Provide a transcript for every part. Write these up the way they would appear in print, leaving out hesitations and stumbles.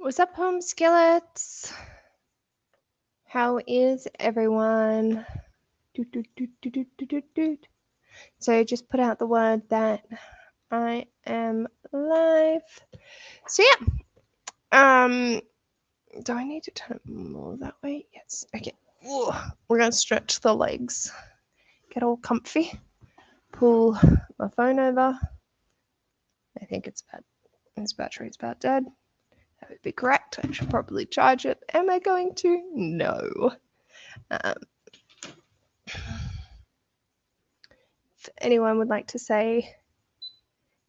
What's up, home skillets? How is everyone? So I just put out the word that I am live. So yeah, do I need to turn it more that way? Yes. Okay. Ooh, we're gonna stretch the legs, get all comfy, pull my phone over. I think its battery's about dead. That would be correct. I should probably charge it. Am I going to? No. If anyone would like to say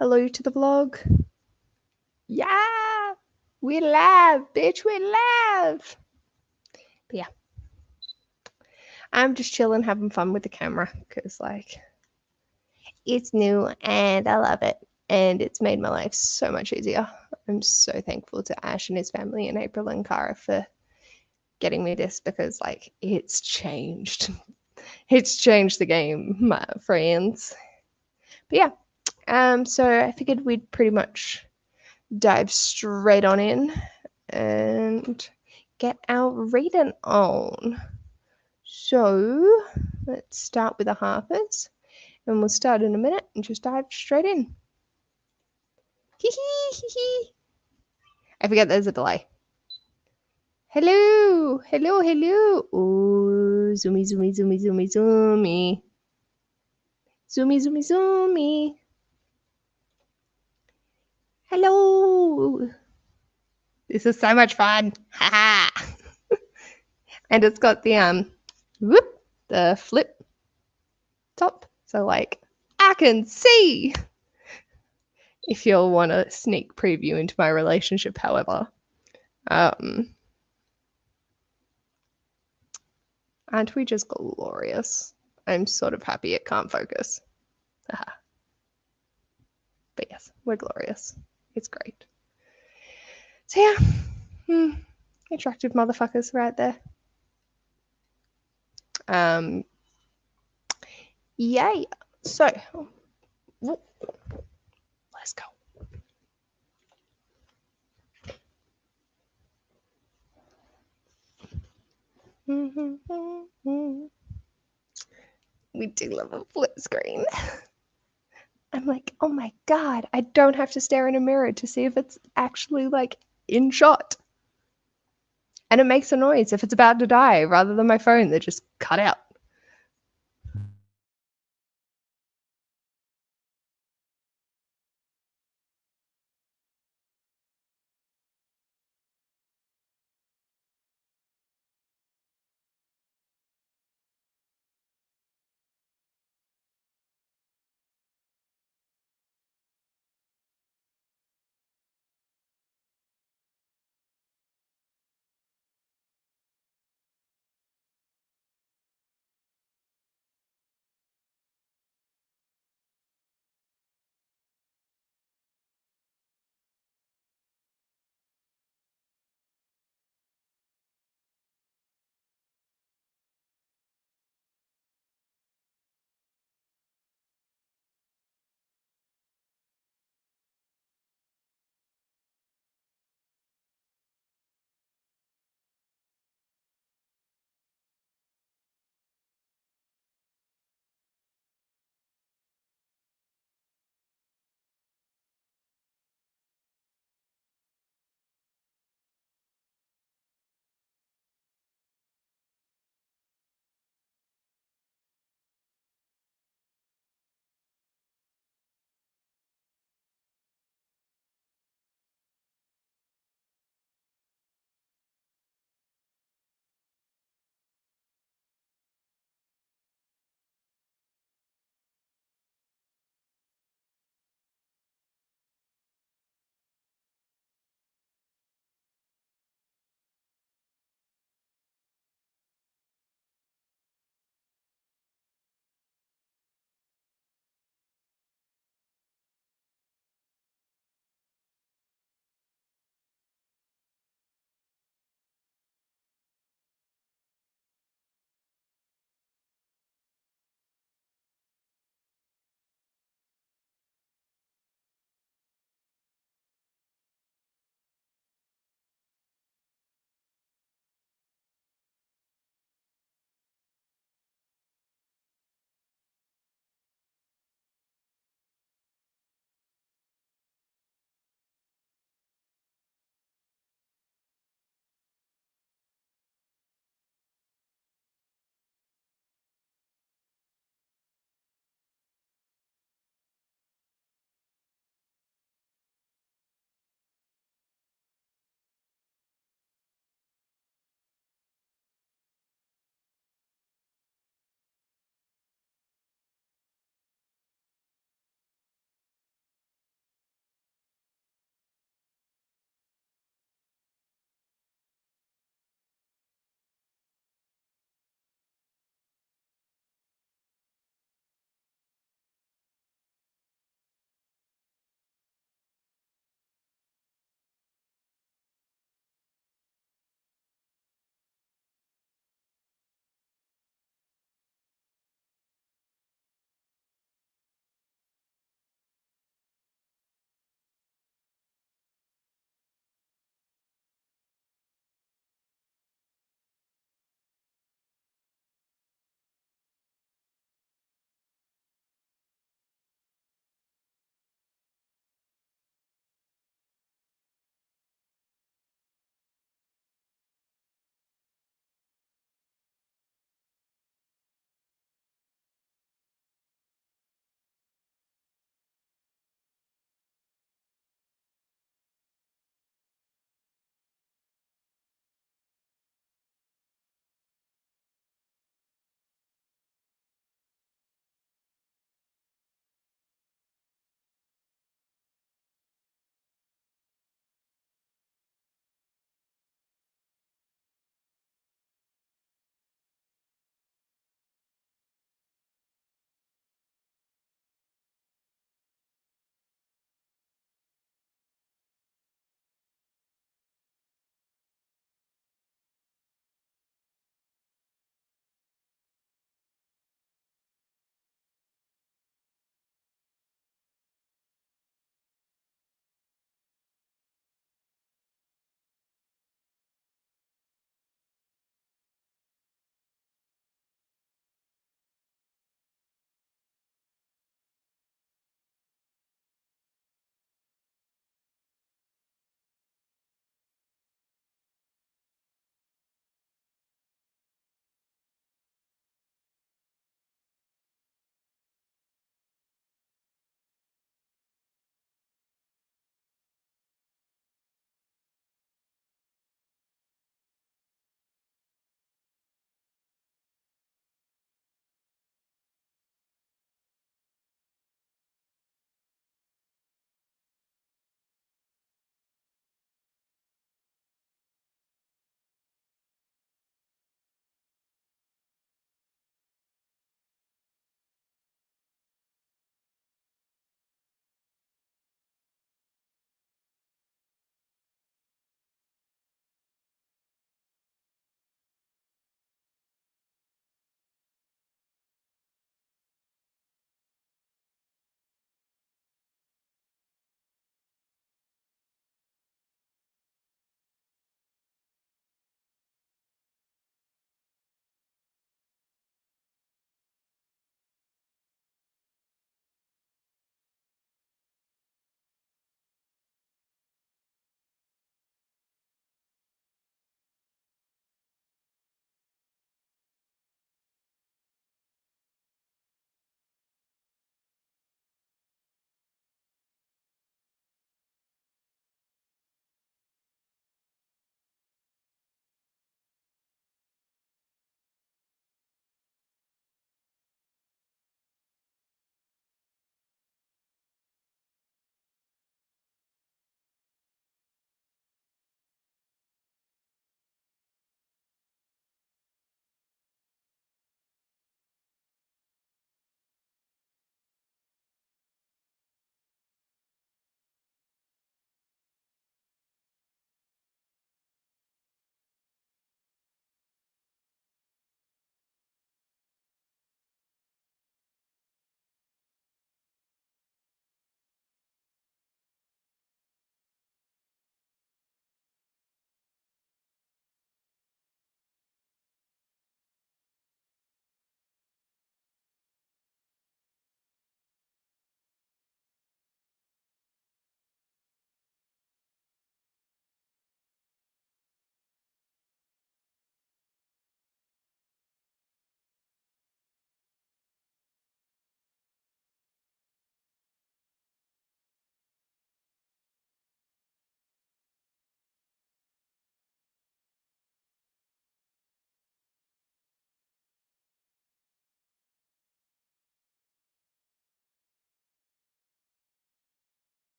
hello to the vlog. Yeah, we live, bitch, we live. But yeah, I'm just chilling, having fun with the camera because, like, it's new and I love it. And it's made my life so much easier. I'm so thankful to Ash and his family and April and Cara for getting me this because, like, it's changed. It's changed the game, my friends. But yeah, so I figured we'd pretty much dive straight on in and get our reading on. So let's start with the Harpers, and we'll start in a minute and just dive straight in. Hee hee hee hee. I forget there's a delay. Hello, hello, hello. Oh, zoomy, zoomy, zoomy, zoomy, zoomy. Zoomy, zoomy, zoomy. Hello. This is so much fun. Ha ha. And it's got the the flip top. So like I can see. If you'll want a sneak preview into my relationship, however. Aren't we just glorious? I'm sort of happy it can't focus. But yes, we're glorious. It's great. So yeah, attractive motherfuckers right there. Yay. So, let's go. We do love a flip screen. I'm like, oh my god, I don't have to stare in a mirror to see if it's actually like in shot. And it makes a noise if it's about to die rather than my phone that just cut out.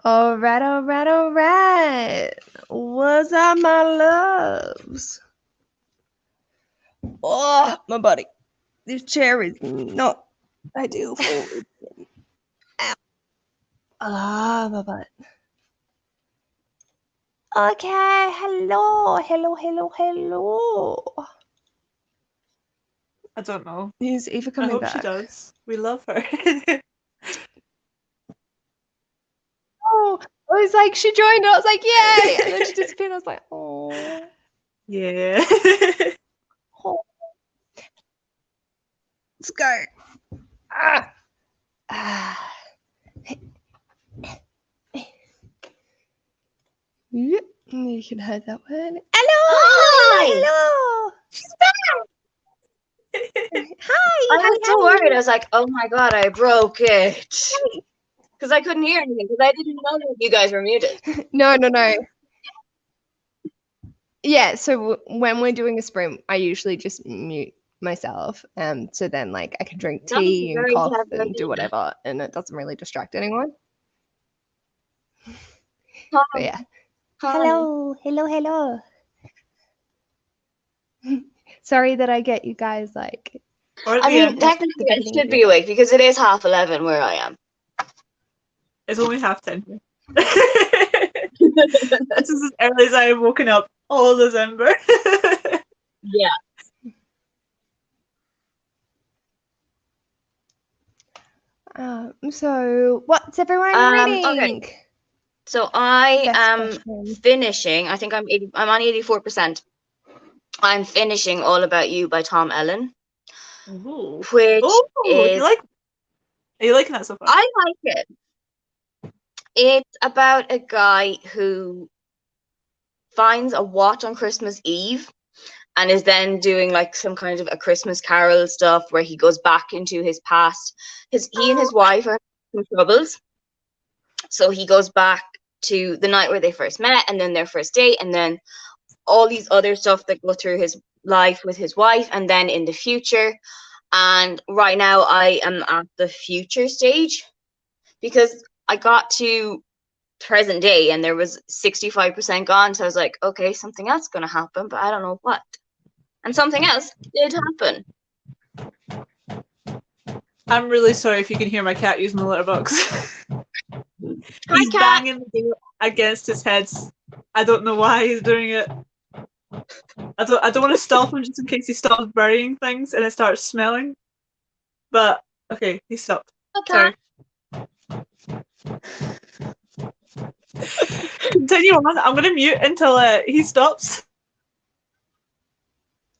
All right, all right, all right. What's up, my loves? Oh, my body. This chair is not ideal for it. Ow. Ah, my butt. Okay, hello, hello, hello, hello. I don't know. Is Aoife I coming hope back? she does. We love her. Oh, I was like, she joined. I was like, yay! And then she disappeared. I was like, oh. Yeah. Oh. Let's go. Ah. Ah. Yep, you can hide that one. Hello, Hi! hello, She's back! hello. Hi. I was so worried. I was like, oh my god, I broke it. Because I couldn't hear anything, because I didn't know that you guys were muted. No. Yeah, so when we're doing a sprint, I usually just mute myself. So then, like, I can drink That was tea and very cough clever of and do you. whatever, and it doesn't really distract anyone. Hi. But yeah. Hi. Hello. Sorry that I get you guys like. Or I mean, end. technically the I beginning should of be your day. awake, because it is 11:30 where I am. It's only 10:30 here. This is as early as I have woken up all December. Yeah. So what's everyone reading? Okay. So I Best am question. finishing. I think I'm on 84%. I'm finishing All About You by Tom Ellen, Ooh. which is Are you liking that so far? I like it. It's about a guy who finds a watch on Christmas Eve and is then doing like some kind of a Christmas Carol stuff where he goes back into his past. He and his wife are having some troubles, so he goes back to the night where they first met, and then their first date, and then all these other stuff that go through his life with his wife, and then in the future. And right now I am at the future stage, because I got to present day and there was 65% gone, so I was like, okay, something else is going to happen, but I don't know what. And something else did happen. I'm really sorry if you can hear my cat using the litter box. He's cat. banging the door against his head. I don't know why he's doing it. I don't want to stop him just in case he stops burying things and it starts smelling. But okay, he stopped. Cat. Sorry. Continue on. I'm gonna mute until he stops.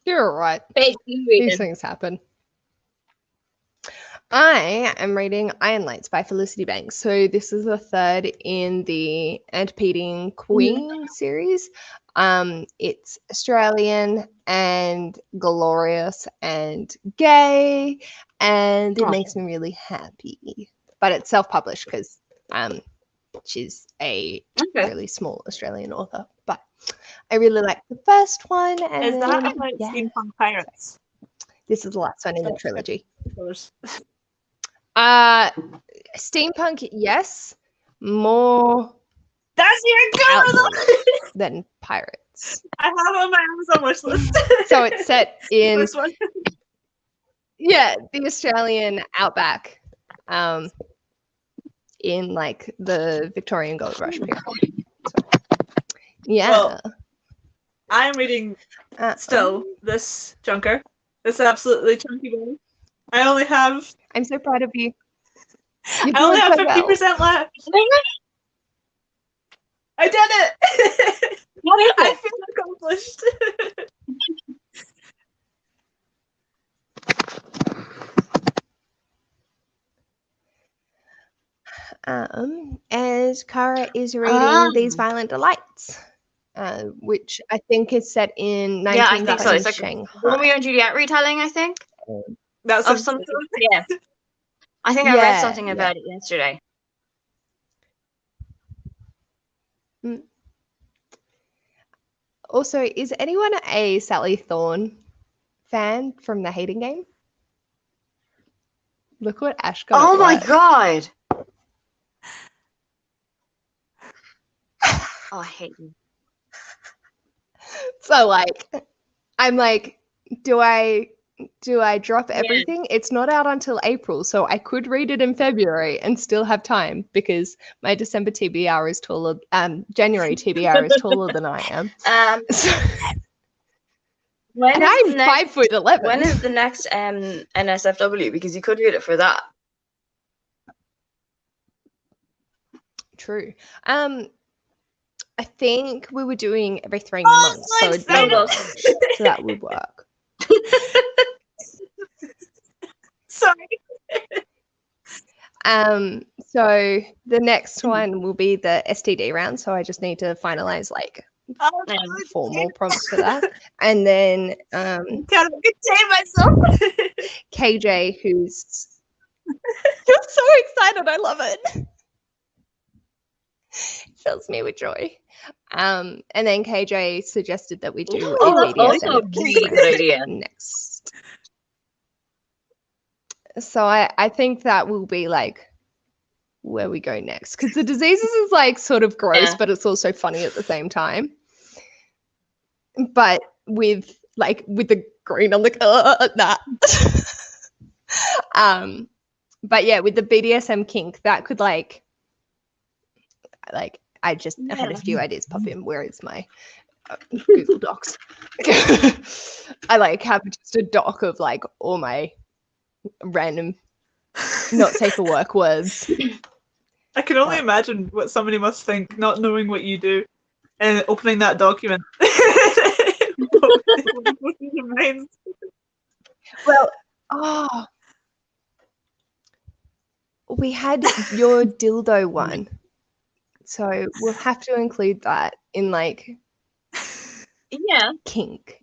You're right. These things happen. I am reading Iron Lights by Felicity Banks. So this is the third in the Antipeting Queen series. It's Australian and glorious and gay, and it makes me really happy. But it's self-published because she's a really small Australian author. But I really like the first one. And is that about steampunk pirates? This is the last one in the trilogy. Steampunk, yes. More that's your outlaws than pirates. I have it on my Amazon wish list. So it's set in this one. Yeah, the Australian outback, in like the Victorian Gold Rush period. So, yeah. Well, I am reading still this chunker. This absolutely chunky boy. I only have. I'm so proud of you. I only have 50% left. I did it! What is it? I feel accomplished. As Cara is reading These Violent Delights, which I think is set in 1920s yeah, I think so. It's like Shanghai. Romeo and Juliet retelling, I think. That's of some sort. Yeah. I think I read something about it yesterday. Also, is anyone a Sally Thorne fan from the Hating Game? Look what Ash got. Oh my god! Oh, I hate you. So like, I'm like, do I drop everything? It's not out until April, so I could read it in February and still have time because my December TBR is taller. January TBR is taller than I am. So, When and is I'm the next? 5'11". When is the next NSFW? Because you could read it for that. True. I think we were doing every 3 Oh, months, so so it'd be excited. so that would work. Sorry. So the next one will be the STD round. So I just need to finalize like Oh, formal prompts for that, and then can't contain myself. KJ, who's you're so excited, I love it. Fills me with joy. And then KJ suggested that we do Oh, a that's also a BDSM really good idea. next. So I think that will be like where we go next, because the diseases is like sort of gross, Yeah. but it's also funny at the same time. But with the green on the nah. But yeah, with the BDSM kink, that could like I just had a few ideas pop in. Where is my Google Docs? I like have just a doc of like all my random not safe for work words. I can only imagine what somebody must think, not knowing what you do, and opening that document. Well, we had your dildo one, so we'll have to include that in like Yeah, kink.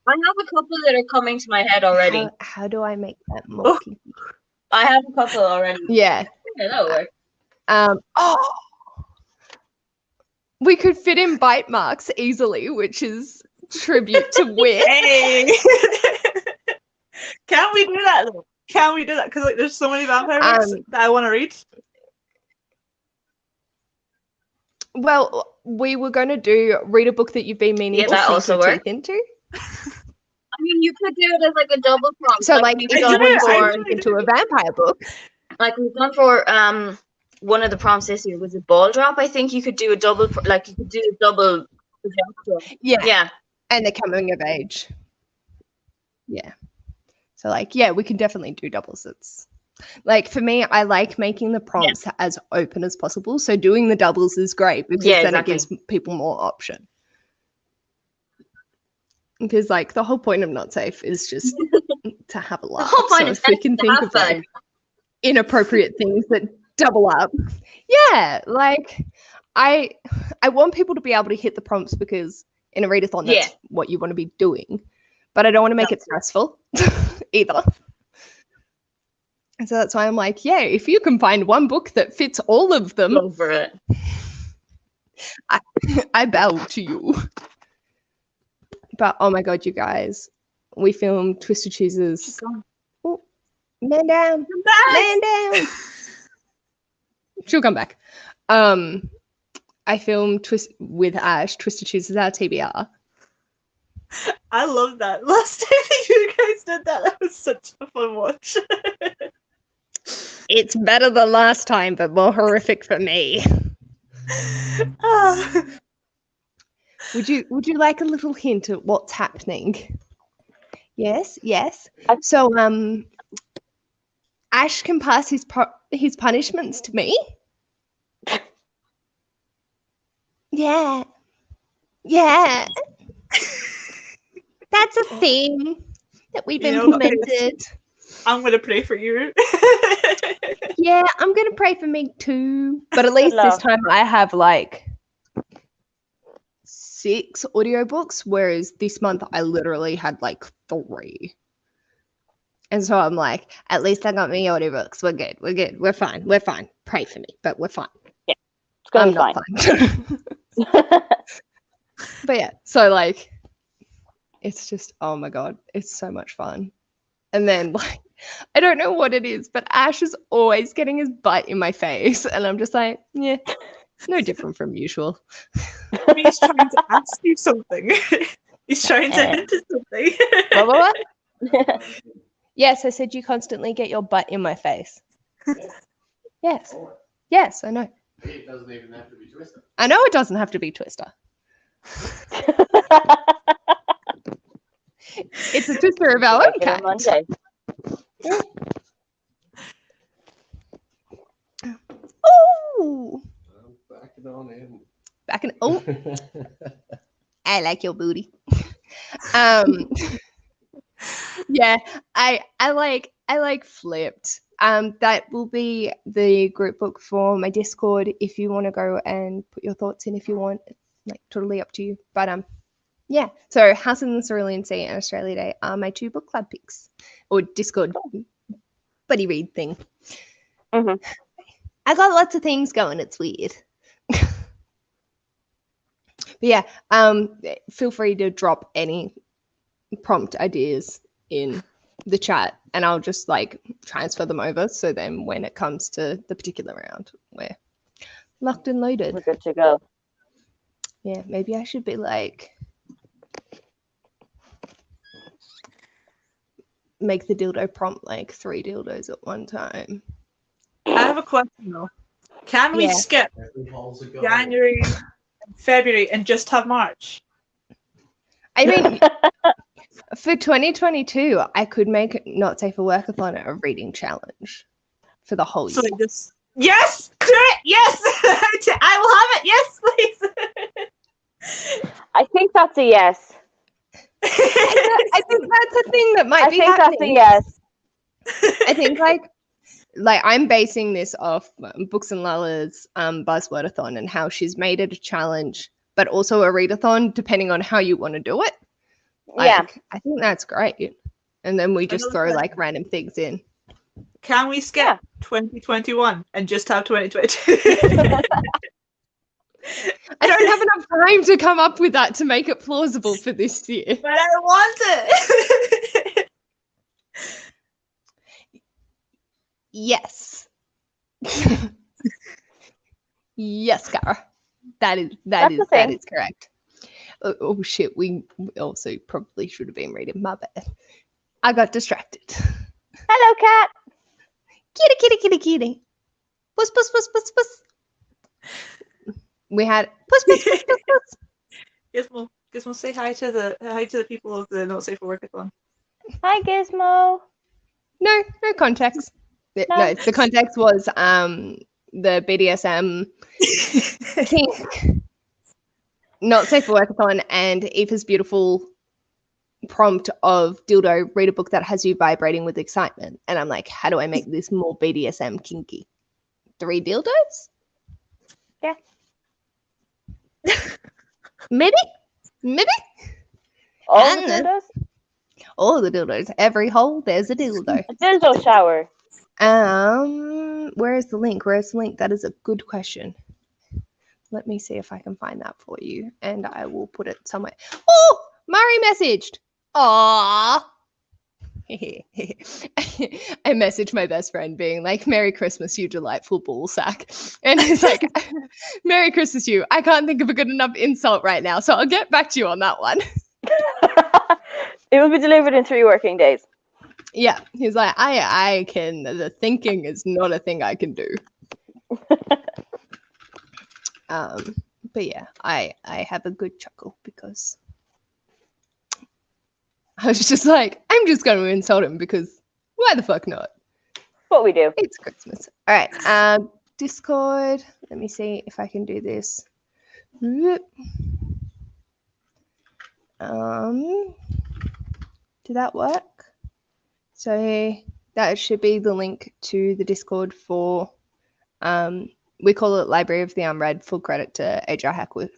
I have a couple that are coming to my head already. How do I make that more kinky? I have a couple already. Yeah. Yeah, that'll work. We could fit in bite marks easily, which is tribute to Whit. Hey! Can we do that though? Can we do that? Because like, there's so many vampire books that I want to read. Well, we were going to read a book that you've been meaning to that sink also your work. teeth into. I mean, you could do it as like a double prompt. So, like, we've if you done want to for, sink into a vampire book, like we've done for one of the prompts this year was a ball drop. I think you could do a double, like you could do a double. yeah, and the coming of age. Yeah. So, like, yeah, we can definitely do doubles. It's like for me, I like making the prompts as open as possible. So doing the doubles is great because then it gives people more option. Because like the whole point of Not Safe is just to have a laugh. The whole point so is if we can think of like inappropriate things that double up, yeah, like I want people to be able to hit the prompts because in a readathon that's what you want to be doing, but I don't want to make it stressful either. And so that's why I'm like, yeah, if you can find one book that fits all of them, go for it. I bow to you. But oh my god, you guys, we filmed Twisted Choosers. Oh, man down, man down. She'll come back. I filmed with Ash, Twisted Choosers, our TBR. I love that. Last time you guys did that was such a fun watch. It's better than last time, but more horrific for me. Would you like a little hint at what's happening? Yes. So Ash can pass his punishments to me. Yeah. That's a thing that we've implemented. I'm gonna pray for you. Yeah, I'm gonna pray for me too. But at least this time I have like 6 audiobooks, whereas this month I literally had like 3. And so I'm like, at least I got me audiobooks. We're good. We're fine. Pray for me, but we're fine. Yeah, it's gonna be not fine. But yeah, so like, it's just, oh my god, it's so much fun. And then like, I don't know what it is, but Ash is always getting his butt in my face, and I'm just like, yeah, No different from usual. He's trying to ask you something. He's trying to hint at something. What? Yes, I said you constantly get your butt in my face. Yes. Yes, I know. It doesn't even have to be Twister. I know it doesn't have to be Twister. It's a Twister of our own kind. Monday. Oh, I'm backing on in. back in. Oh, I like your booty. Yeah, I like Flipped. That will be the group book for my Discord if you want to go and put your thoughts in if you want. It's like totally up to you. But yeah. So House in the Cerulean Sea and Australia Day are my 2 book club picks or Discord buddy read thing. Mm-hmm. I got lots of things going. It's weird. But yeah, feel free to drop any prompt ideas in the chat and I'll just like transfer them over. So then when it comes to the particular round, we're locked and loaded. We're good to go. Yeah, maybe I should be like, make the dildo prompt like 3 dildos at one time. I have a question though. Can we skip January and February and just have March? I mean, for 2022, I could make Not Safe for Workathon a reading challenge for the whole year. So just yes, do it. Yes, I will have it. Yes, please. I think that's a yes. I think that's a thing that might be happening. That's a yes. I think like I'm basing this off Books and Lulla's Buzzwordathon and how she's made it a challenge, but also a readathon, depending on how you want to do it. I think that's great. And then we just throw like random things in. Can we skip 2021 and just have 2022? I don't have enough time to come up with that to make it plausible for this year. But I want it. Yes. Yes, Cara. That is correct. Oh shit, we also probably should have been reading. My bad. I got distracted. Hello, cat. Kitty, kitty, kitty, kitty. Puss, puss, puss, puss, puss. We had puss, puss, puss, puss, puss. Gizmo, say hi to the people of the Not Safe for Workathon. Hi, Gizmo. No context. No, the context was the BDSM kink Not Safe for Workathon and Aoife's beautiful prompt of dildo, read a book that has you vibrating with excitement. And I'm like, how do I make this more BDSM kinky? 3 dildos? Yeah. Maybe? All the dildos? All the dildos. Every hole, there's a dildo. A dildo shower. Where is the link? That is a good question. Let me see if I can find that for you, and I will put it somewhere. Oh, Murray messaged. Aww. I messaged my best friend being like, Merry Christmas, you delightful ball sack. And he's like, Merry Christmas, you. I can't think of a good enough insult right now, so I'll get back to you on that one. It will be delivered in 3 working days. Yeah, he's like, I can, the thinking is not a thing I can do. But yeah, I have a good chuckle because I was just like, I'm just going to insult him because why the fuck not? What we do. It's Christmas. All right. Discord. Let me see if I can do this. Did that work? So that should be the link to the Discord for, we call it Library of the Unread, full credit to HR Hack with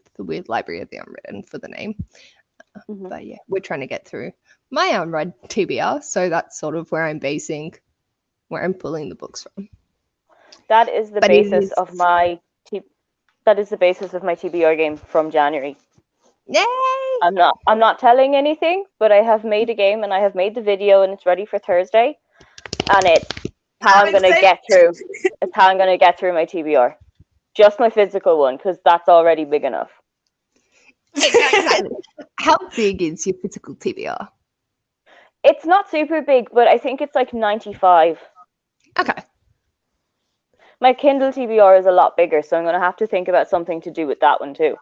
Library of the Unread for the name. But yeah, we're trying to get through my unread TBR, so that's sort of where I'm pulling the books from. That is the basis of my TBR game from January. Yay! I'm not telling anything, but I have made a game and I have made the video and it's ready for Thursday. And it's how I'm gonna get through. It's how I'm gonna get through my TBR. Just my physical one, because that's already big enough. Exactly. How big is your physical TBR? It's not super big, but I think it's like 95. Okay. My Kindle TBR is a lot bigger, so I'm going to have to think about something to do with that one too.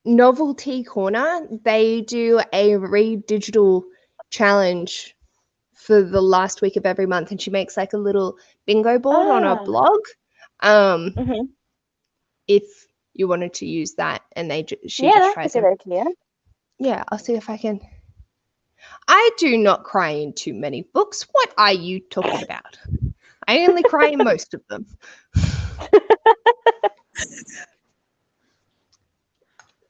Novelty Corner, they do a read digital challenge for the last week of every month, and she makes like a little bingo board on her blog. Mhm. If you wanted to use that, and she Yeah, just that's tries a good idea. Yeah, I'll see if I can. I do not cry in too many books. What are you talking about? I only cry in most of them.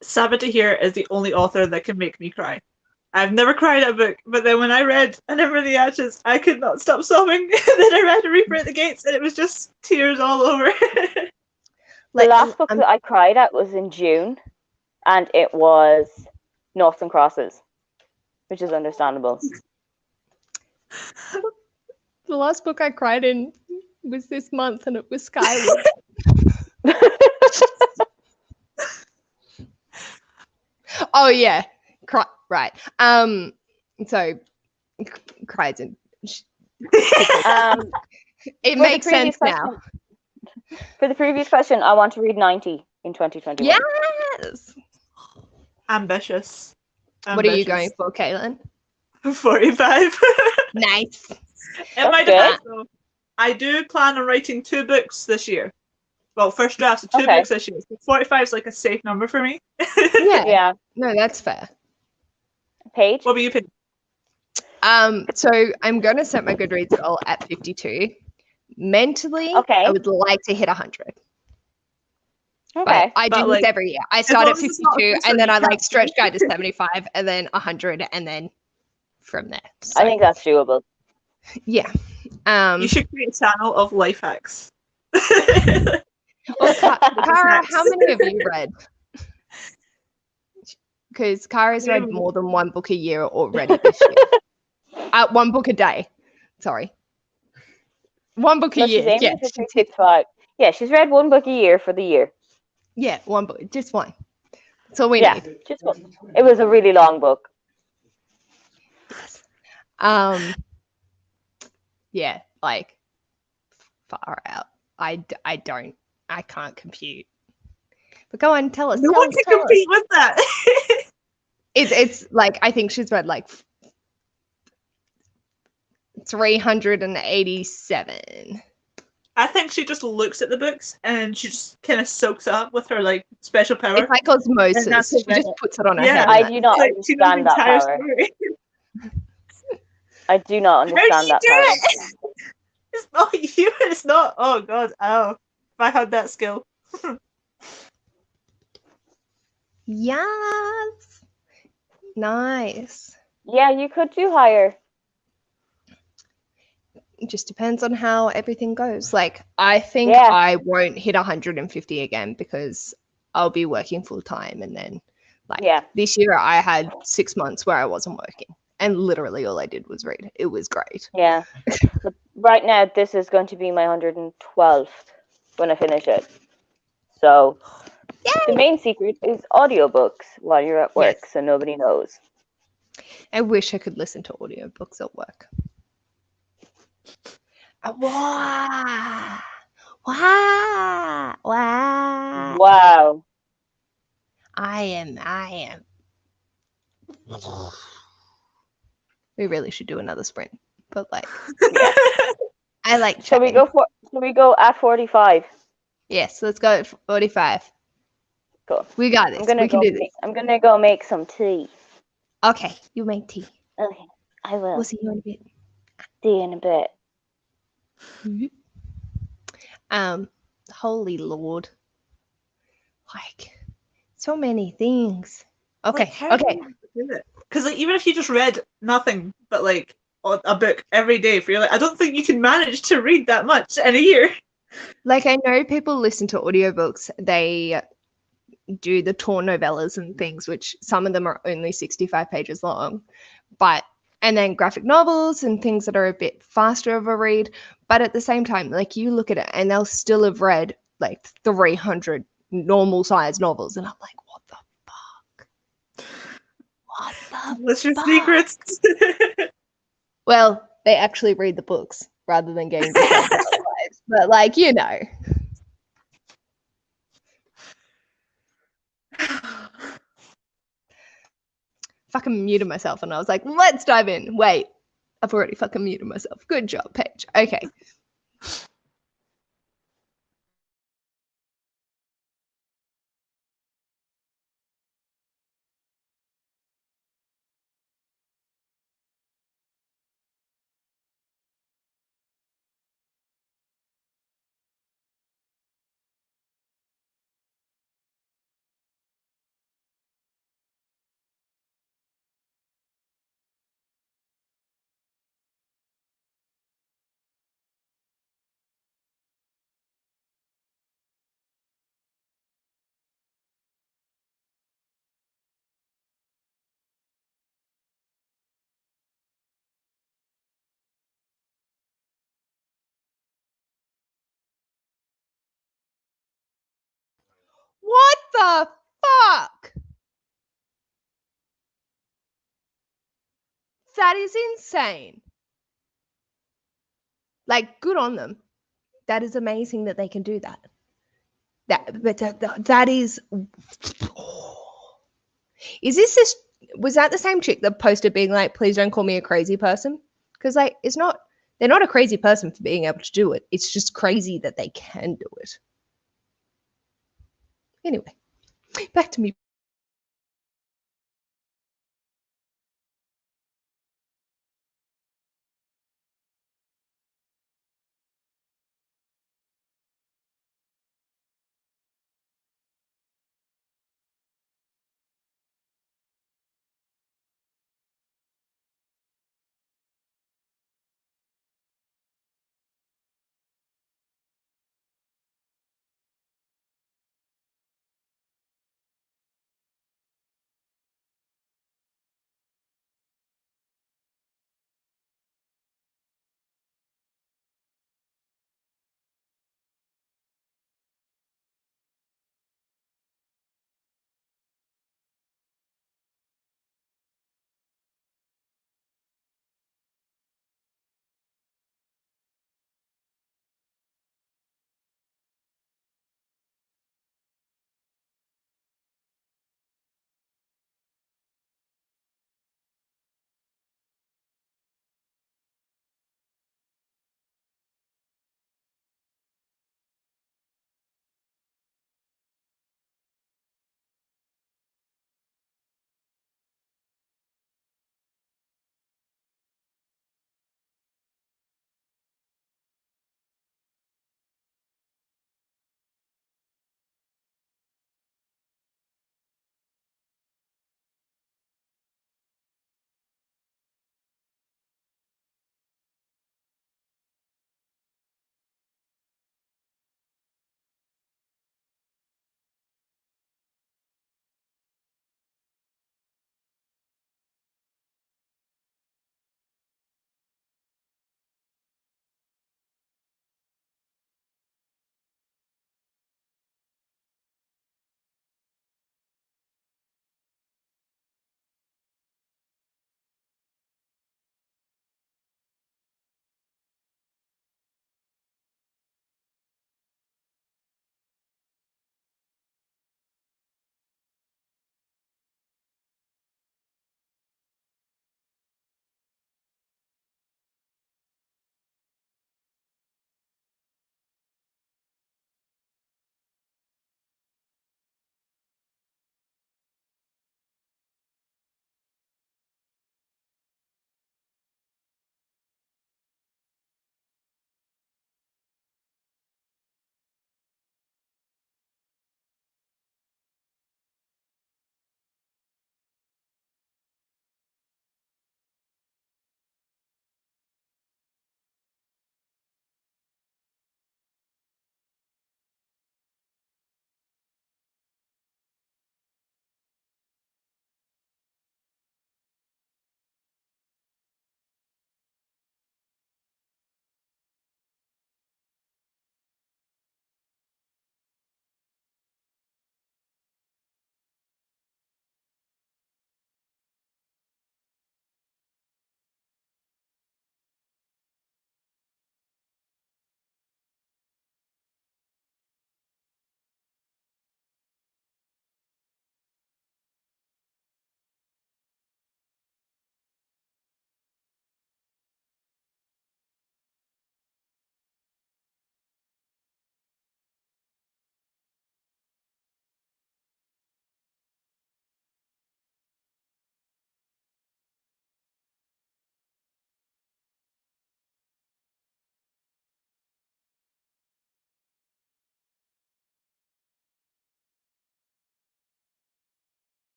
Saboteur is the only author that can make me cry. I've never cried at a book, but then when I read A Never the Ashes, I could not stop sobbing. Then I read Reaper at the Gates, and it was just tears all over. The last book that I cried at was in June, and it was Noughts and Crosses, which is understandable. The last book I cried in was this month, and it was Skyward. Oh yeah, right. So cried in. It makes sense now. For the previous question, I want to read 90 in 2021. Yes. Ambitious. What are you going for, Caitlyn? 45. Nice. It might depend, though. I do plan on writing 2 books this year. Well, first drafts of 2 books this year. So 45 is like a safe number for me. Yeah. No, that's fair. Paige? What were you picking? So I'm going to set my Goodreads goal at 52. Mentally, I would like to hit 100. Okay. But I do this every year. I start at 52, and then I like stretch guide to 75, and then 100, and then from there. So, I think that's doable. Yeah. You should create a channel of life hacks. Well, Cara, how many have you read? Because Kara's read more than 1 book a year already this year. 1 book a day. Sorry. 1 book a year. Yeah. Yeah, she's read 1 book a year for the year. Yeah, 1 book. Just 1. That's all we need. Just 1. It was a really long book. Yes. Yeah, like far out. I can't compute. But go on, tell us. No one can compete with that. It's like, I think she's read like 387. I think she just looks at the books and she just kind of soaks up with her like special power. It's like osmosis. She just puts it on her head. I do not understand that power. I do not understand that power. It's not you. It's not. Oh God. Oh, if I had that skill. Yes. Nice. Yeah, you could do higher. It just depends on how everything goes. Like, I think I won't hit 150 again because I'll be working full time, and then this year I had 6 months where I wasn't working, and literally all I did was read. It was great. Yeah. Right now, this is going to be my 112th when I finish it. So the main secret is audiobooks while you're at work, so nobody knows. I wish I could listen to audiobooks at work. Wow. Wow. Wow. Wow. I am. We really should do another sprint, but like, I like. Shall we go at 45? Yes, let's go at 45. Cool. We got this. We can do this. I'm gonna go make some tea. Okay, you make tea. Okay, I will. We'll see you in a bit. See you in a bit. Holy Lord. Like, so many things. Okay, okay. Because like, even if you just read nothing but like a book every day for your life, I don't think you can manage to read that much in a year. Like, I know people listen to audiobooks. They do the torn novellas and things, which some of them are only 65 pages long. But and then graphic novels and things that are a bit faster of a read. But at the same time, like you look at it and they'll still have read like 300 normal size novels. And I'm like, what the fuck? What the What's your fuck? secrets? Well, they actually read the books rather than getting distracted by lives. But like, you know. Fucking muted myself and I was like, let's dive in. Wait, I've already fucking muted myself. Good job, Paige. Okay. What the fuck? That is insane. Like, good on them. That is amazing that they can do that. That is. Is this? Was that the same chick that posted being like, "Please don't call me a crazy person"? Because like, it's not. They're not a crazy person for being able to do it. It's just crazy that they can do it. Anyway, back to me.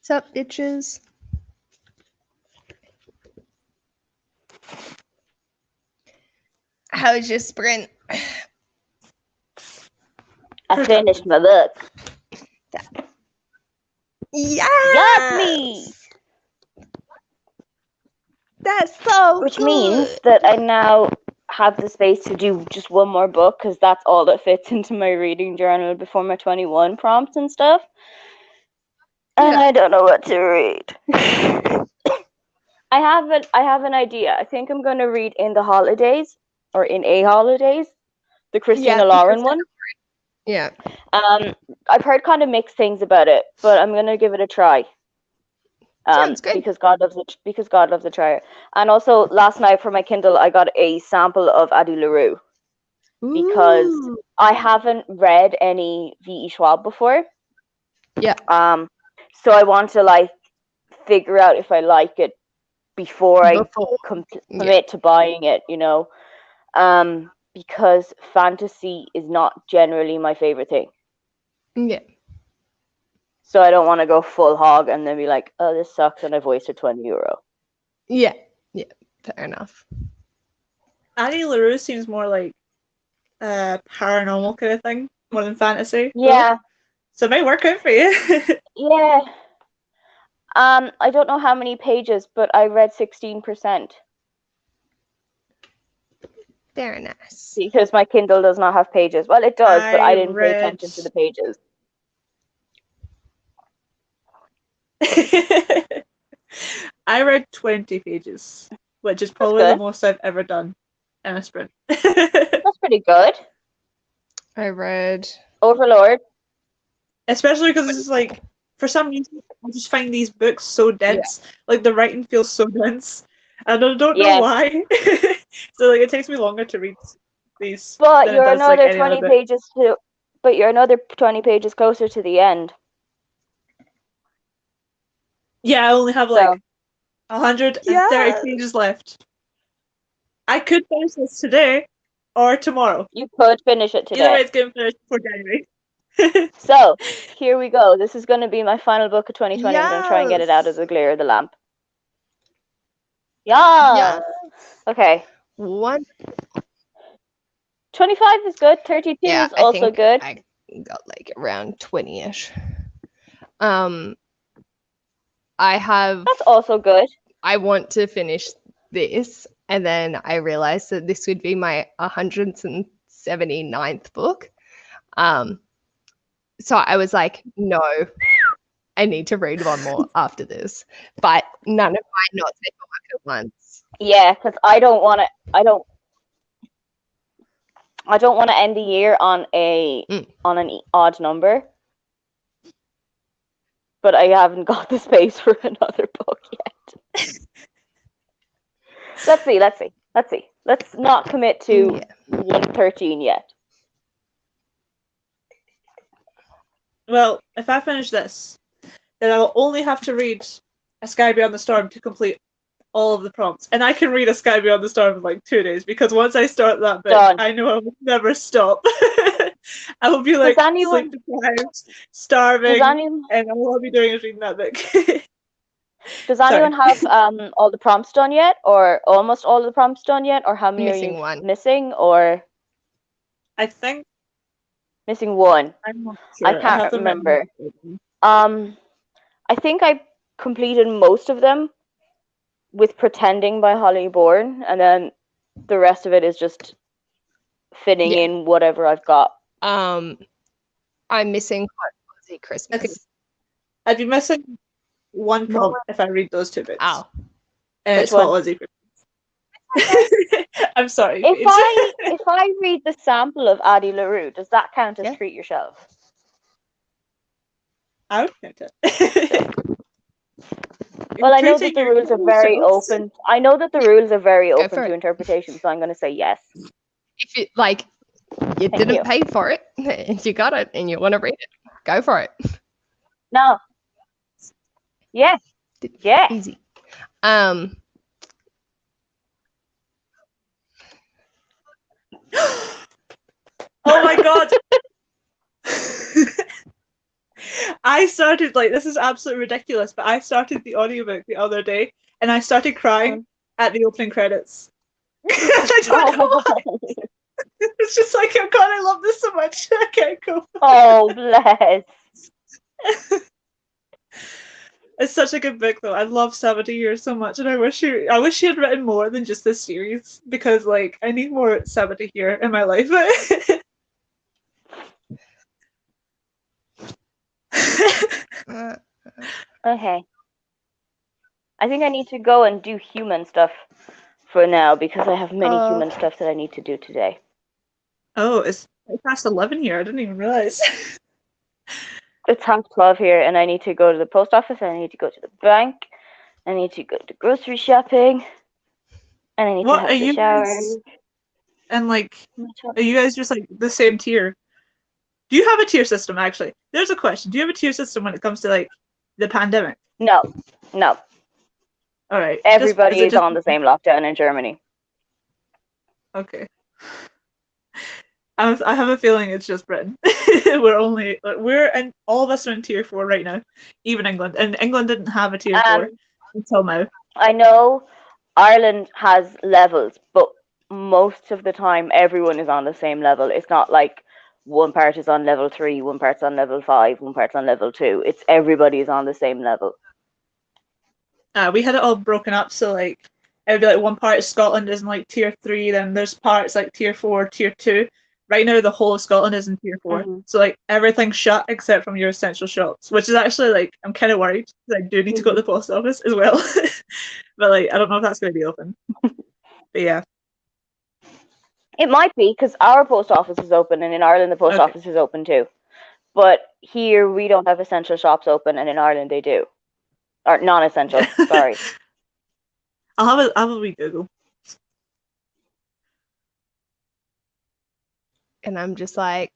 Sup, bitches? How's your sprint? I finished my book. Yes! Yuck me! That's so Which good. means that I now have the space to do just one more book because that's all that fits into my reading journal before my 21 prompts and stuff. And Yeah. I don't know what to read. I have an idea. I think I'm going to read In the Holidays or In a Holidays, the Christina Lauren one. Yeah. I've heard kind of mixed things about it, but I'm going to give it a try. Sounds good. Because God loves a trier. And also last night for my Kindle I got a sample of Adi LaRue because Ooh. I haven't read any V.E. Schwab before. Yeah. So I want to like figure out if I like it before I commit to buying it, you know. Because fantasy is not generally my favorite thing. Yeah. So I don't want to go full hog and then be like, oh, this sucks and I've wasted €20. Yeah. Yeah. Fair enough. Annie LaRue seems more like a paranormal kind of thing, more than fantasy. Yeah. So it might work out for you. Yeah. I don't know how many pages, but I read 16%. Very nice. Because my Kindle does not have pages. Well, it does, but I didn't pay attention to the pages. I read 20 pages, which is probably the most I've ever done in a sprint. That's pretty good. I read Overlord. Especially because it's like, for some reason, I just find these books so dense. Yeah. Like, the writing feels so dense. And I don't know why. So, like, it takes me longer to read these. But you're another 20 pages to... But you're another 20 pages closer to the end. Yeah, I only have, like, 130 pages left. I could finish this today or tomorrow. You could finish it today. Either way, it's going to finish before January. So, here we go. This is going to be my final book of 2020. I'm going to try and get it out of the glare of the lamp. Yeah. Okay. 25 is good. 32 is also good. I got like around 20-ish. That's also good. I want to finish this, and then I realized that this would be my 179th book. So I was like, no, I need to read one more after this. But none of my notes had work at once. Yeah, because I don't want to end the year on an odd number. But I haven't got the space for another book yet. Let's see. Let's not commit to 113 yet. Well, if I finish this, then I'll only have to read A Sky Beyond the Storm to complete all of the prompts. And I can read A Sky Beyond the Storm in like 2 days, because once I start that book, I know I will never stop. I will be like sleep deprived, starving, and all I'll be doing is reading that book. Does anyone have all the prompts done yet, or almost all the prompts done yet, or how many missing are you one. missing? Or I think missing one. I'm not sure. I can't remember. I think I completed most of them with Pretending by Holly Bourne, and then the rest of it is just fitting in whatever I've got. I'm missing Hot Fuzzy Christmas. Okay. I'd be missing one prompt if I read those 2 bits. Oh. And it's Hot Fuzzy Christmas. I'm sorry. If I read the sample of Adi LaRue, does that count as Treat Yourself? I would count it. Well, I know that the rules are very open. I know that the rules are very open to interpretation, so I'm going to say yes. If it you didn't pay for it, and you got it, and you want to read it, go for it. No. Yeah. Yeah. Easy. Oh my god! I started, like, this is absolutely ridiculous, but I started the audiobook the other day, and I started crying at the opening credits. I don't know why. It's just like, oh god, I love this so much. I can't go. Oh, bless. It's such a good book, though. I love 70 Years so much, and I wish she had written more than just this series, because, like, I need more 70 here in my life. Okay. I think I need to go and do human stuff for now because I have many human Okay. stuff that I need to do today. Oh, it's past 11 here. I didn't even realize. It's 12:30 here, and I need to go to the post office, and I need to go to the bank, I need to go to grocery shopping, and I need What to are have the you shower. guys? And, like, are you guys just, like, the same tier? Do you have a tier system, actually? There's a question. Do you have a tier system when it comes to, like, the pandemic? No. All right. Everybody is on the same lockdown in Germany. Okay. I have a feeling it's just Britain. And all of us are in tier 4 right now, even England. And England didn't have a tier 4 until now. I know Ireland has levels, but most of the time everyone is on the same level. It's not like one part is on level 3, one part's on level 5, one part's on level 2. It's everybody's on the same level. We had it all broken up, so like it would be like one part of Scotland is in like tier 3, then there's parts like tier 4, tier 2. Right now the whole of Scotland is in tier 4. Mhm. So like everything's shut except from your essential shops, which is actually like I'm kind of worried because I do need to go to the post office as well. But like I don't know if that's going to be open. But yeah. It might be because our post office is open, and in Ireland the post Okay. office is open too. But here we don't have essential shops open, and in Ireland they do. Or non-essential, sorry. I'll have a wee Google. And I'm just like,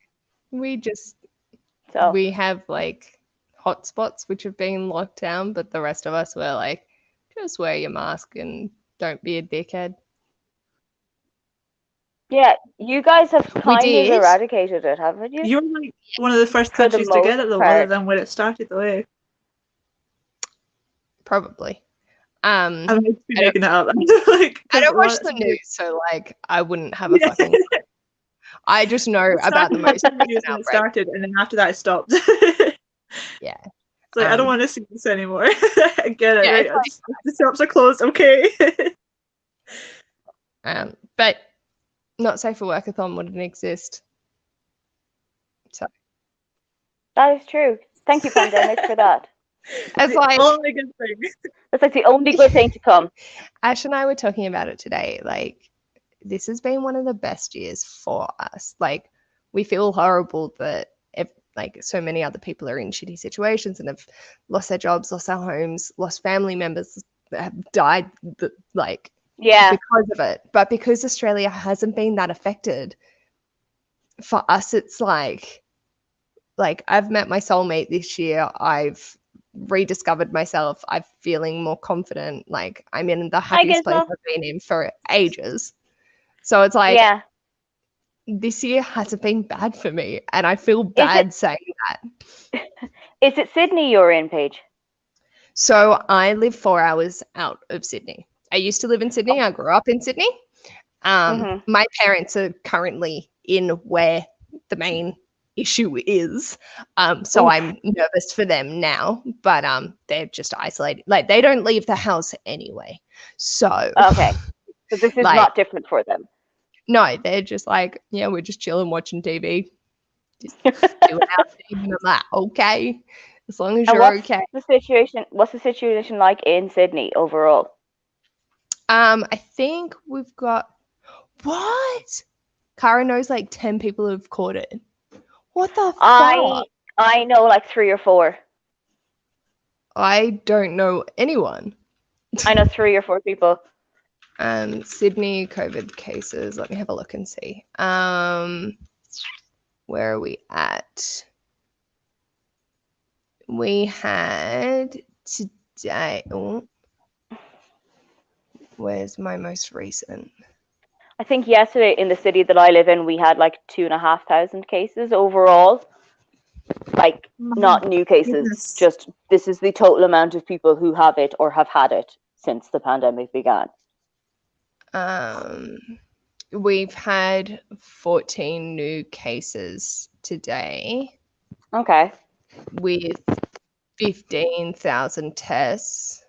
we So have like hotspots which have been locked down, but the rest of us were like, just wear your mask and don't be a dickhead. yeah, you guys have kind of did. eradicated it, haven't you? You're like one of the first For the countries to get most it though, part. other than when it started though. Eh? Probably. I might be I don't- making that up. Like, I don't watch what? the news, so like I wouldn't have a Yeah. fucking. I just know It about the started most at 10 years recent when it outbreak. started, and then after that it stopped. Yeah. It's like I don't Um, want to see this anymore. I get it. Yeah, Right? it's The shops are closed. Okay. But not safe for workathon wouldn't exist. So That is true. Thank you, pandemic, for that. it's The like only good thing. That's like the only good thing to come. Ash and I were talking about it today. Like, this has been one of the best years for us. Like, we feel horrible that like so many other people are in shitty situations and have lost their jobs, lost their homes, lost family members that have died. Like, Yeah. because of it. But because Australia hasn't been that affected, for us, it's like I've met my soulmate this year. I've rediscovered myself. I'm feeling more confident. Like, I'm in the happiest place so. I've been in for ages. So it's like, Yeah. this year hasn't been bad for me. And I feel bad saying that. Is it Sydney you're in, Paige? So I live 4 hours out of Sydney. I used to live in Sydney. I grew up in Sydney. My parents are currently in where the main issue is. So I'm nervous for them now, but they're just isolated. Like, they don't leave the house anyway. So Okay. So this is like, not different for them. no, they're just like, yeah, we're just chilling, watching TV, just doing our thing. And I'm like, okay, as long as And you're okay. What's the situation like in Sydney overall? I think we've got what? Cara knows like 10 people who've caught it. What the fuck? I know like 3 or 4. I don't know anyone. I know 3 or 4 people. Sydney COVID cases. Let me have a look and see. Where are we at? We had today. Oh, where's my most recent? I think yesterday in the city that I live in, we had like 2,500 cases overall. Like, not new cases, goodness. just this is the total amount of people who have it or have had it since the pandemic began. We've had 14 new cases today Okay. with 15,000 tests.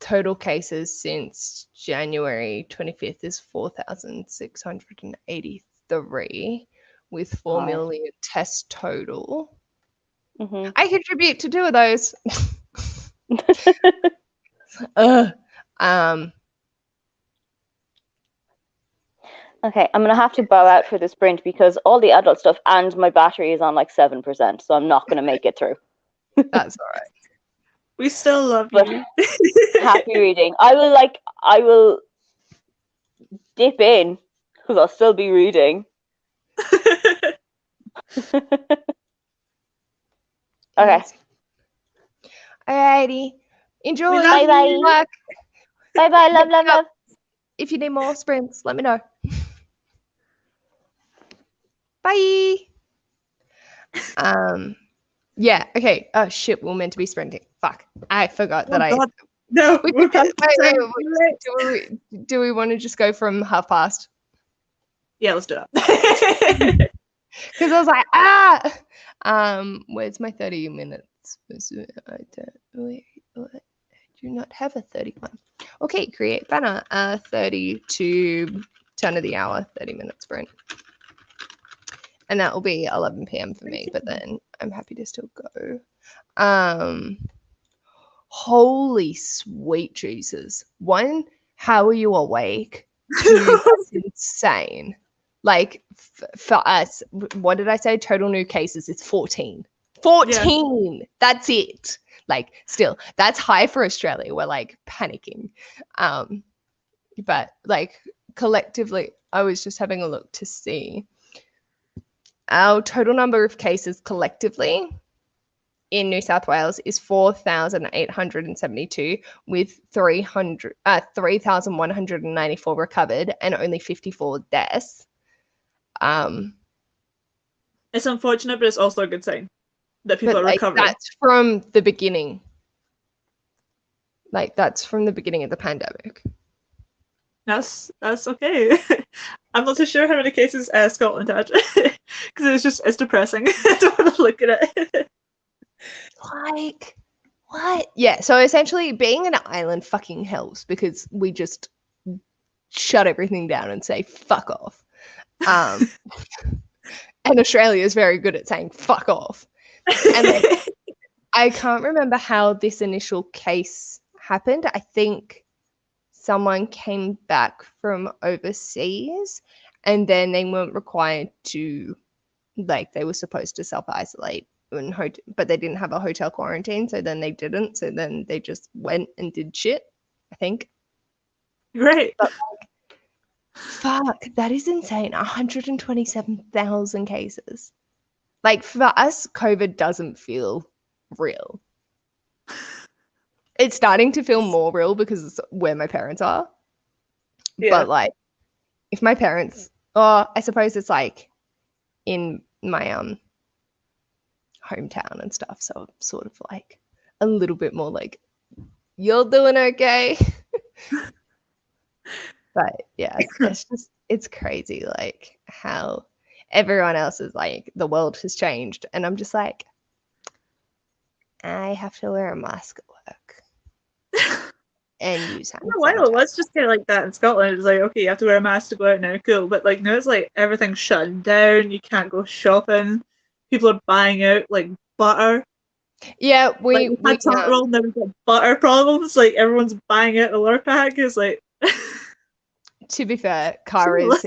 Total cases since January 25th is 4,683 with 4 Right. million tests total. Hmm. I contribute to 2 of those. Okay, I'm gonna have to bow out for the sprint because all the adult stuff and my battery is on like 7%, so I'm not gonna make it through. That's all right. We still love But you. happy reading. I will dip in because I'll still be reading. Okay. Alrighty. Enjoy. We love Bye-bye. you. Luck. Bye bye, love. If you need more sprints, let me know. Bye. Yeah, okay. Oh shit, we're meant to be sprinting. Fuck. I forgot that Oh, God. No, We we're could- past wait, time. do we want to just go from past? Yeah, let's do that. Because I was like, where's my 30 minutes? I do not have a 31. Okay, create banner. 30 to turn of the hour, 30 minute sprint. And that will be 11 p.m. for me, but then I'm happy to still go. Holy sweet Jesus. One, how are you awake? Two, that's insane. Like for us, what did I say? Total new cases is 14. 14. That's it. Like still, that's high for Australia. We're like panicking. But like collectively, I was just having a look to see our total number of cases collectively in New South Wales is 4,872 with 3,194 recovered and only 54 deaths. It's unfortunate, but it's also a good sign that people But are like, recovering. that's from the beginning. Like that's from the beginning of the pandemic. That's okay. I'm not too sure how many cases Scotland had because it's depressing. I don't want to look at it. Like what? Yeah. So essentially, being an island fucking helps because we just shut everything down and say fuck off. And Australia is very good at saying fuck off. And like, I can't remember how this initial case happened. I think someone came back from overseas and then they weren't required to, like, they were supposed to self-isolate but they didn't have a hotel quarantine, so then they didn't, so then they just went and did shit, I think. Great. But like, fuck, that is insane. 127,000 cases. Like for us, COVID doesn't feel real. It's starting to feel more real because it's where my parents are. Yeah. But like, if my parents, I suppose it's like in my hometown and stuff, so I'm sort of like a little bit more like, you're doing okay. But yeah, it's crazy like how everyone else is like, the world has changed, and I'm just like, I have to wear a mask at work and use hand For a while, it sanitizer. was just kind of like that in Scotland. It's like, okay, you have to wear a mask to go out now, cool. But like now it's like everything's shutting down. You can't go shopping. People are buying out like butter. Yeah, Like, we had toilet roll, now we've got butter problems. Like everyone's buying out the lure pack. It's like, to be fair, Kara's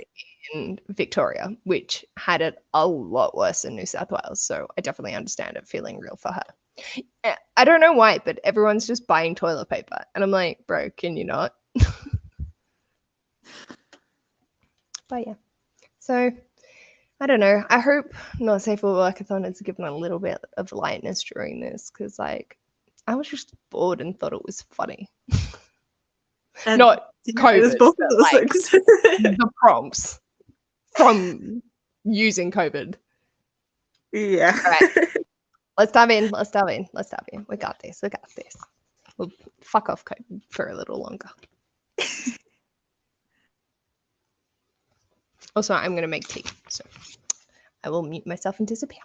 in Victoria, which had it a lot worse than New South Wales, so I definitely understand it feeling real for her. I don't know why, but everyone's just buying toilet paper, and I'm like, bro, can you not? But yeah, so I don't know. I hope Not Safe for Workathon has given a little bit of lightness during this, because like I was just bored and thought it was funny. and Not it was COVID, both but, of those like, things. the prompts from using COVID. Yeah. Alright. Let's dive in. Let's dive in. Let's dive in. We got this. We got this. We'll fuck off for a little longer. Also, I'm going to make tea. So I will mute myself and disappear.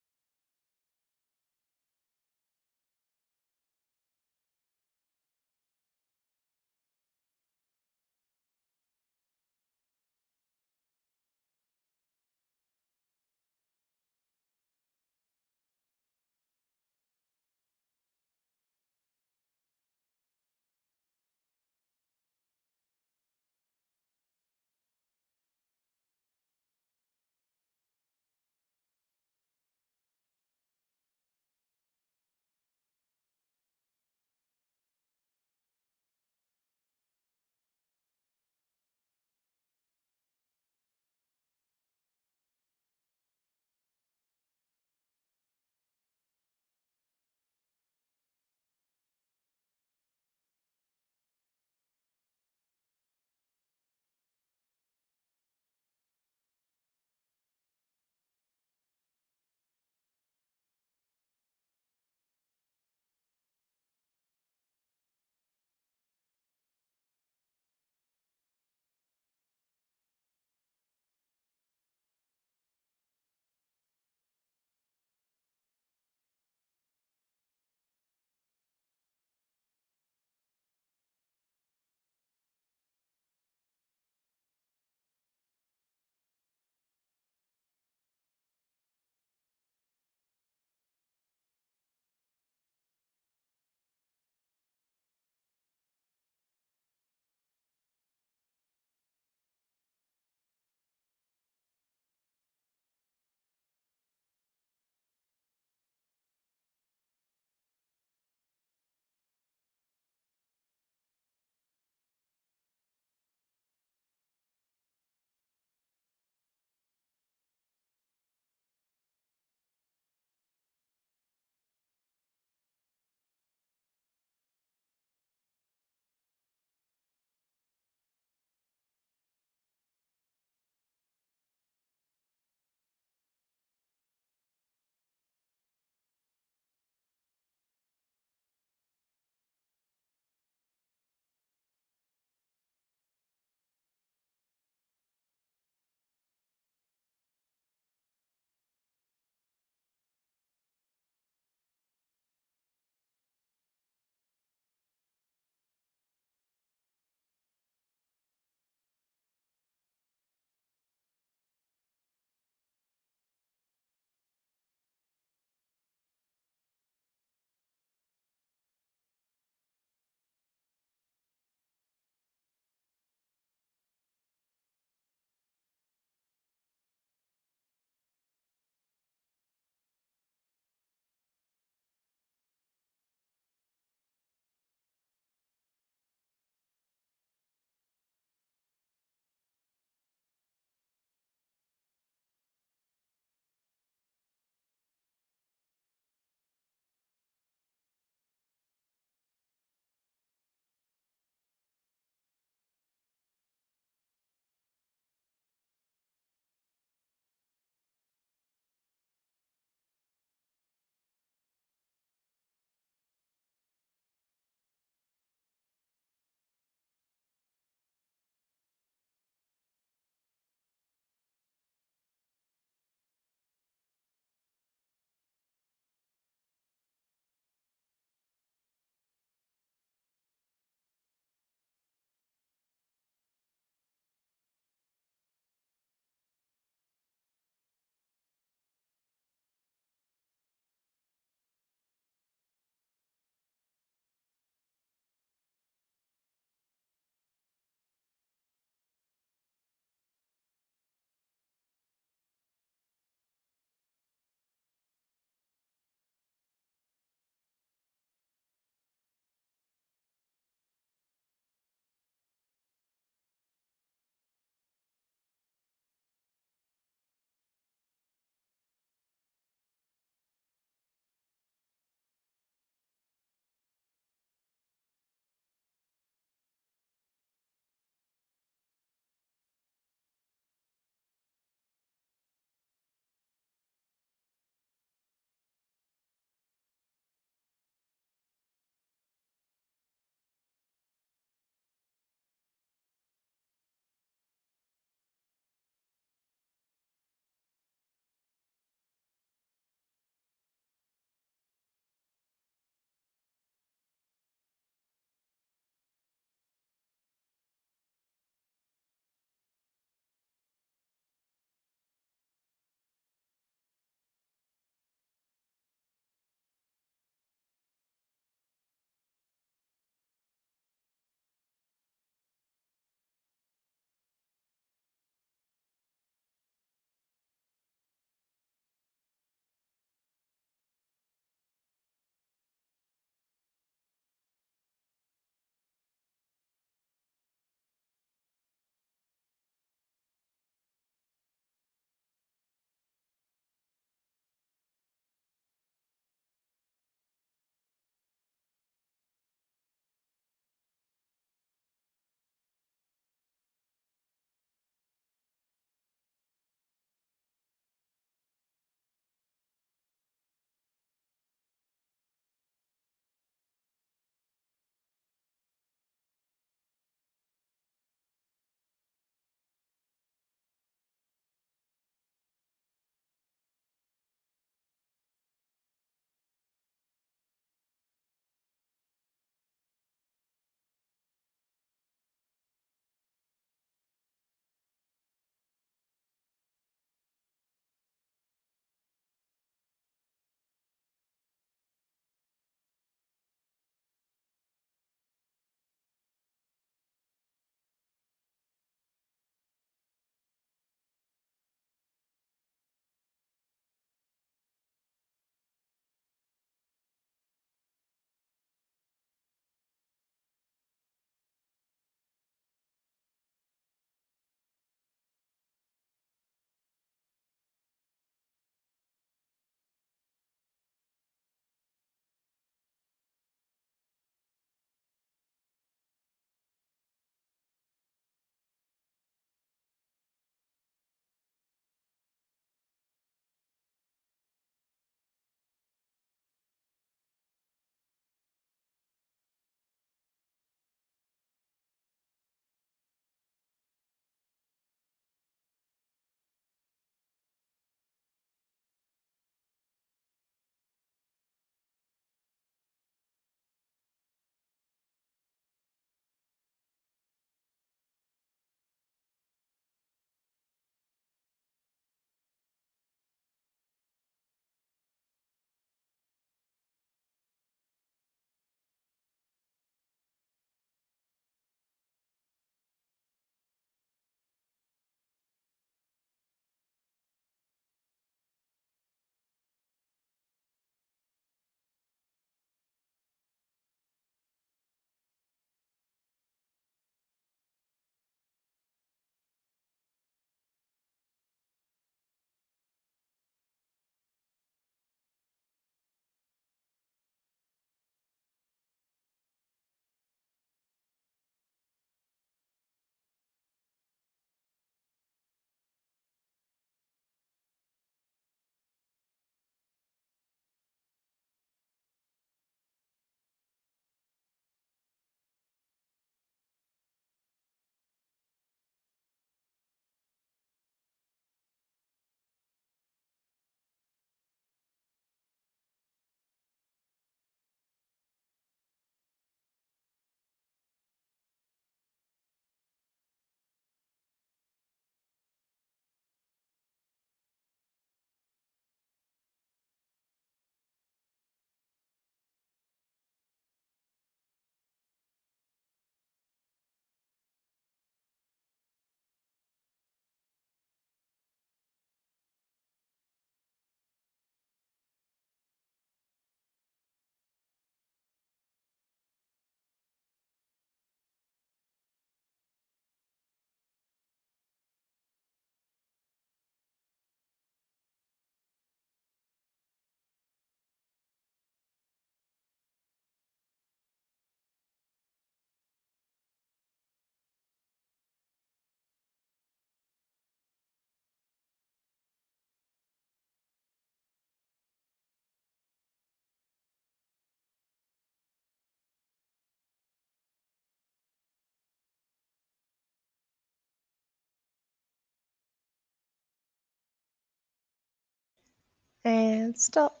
And stop.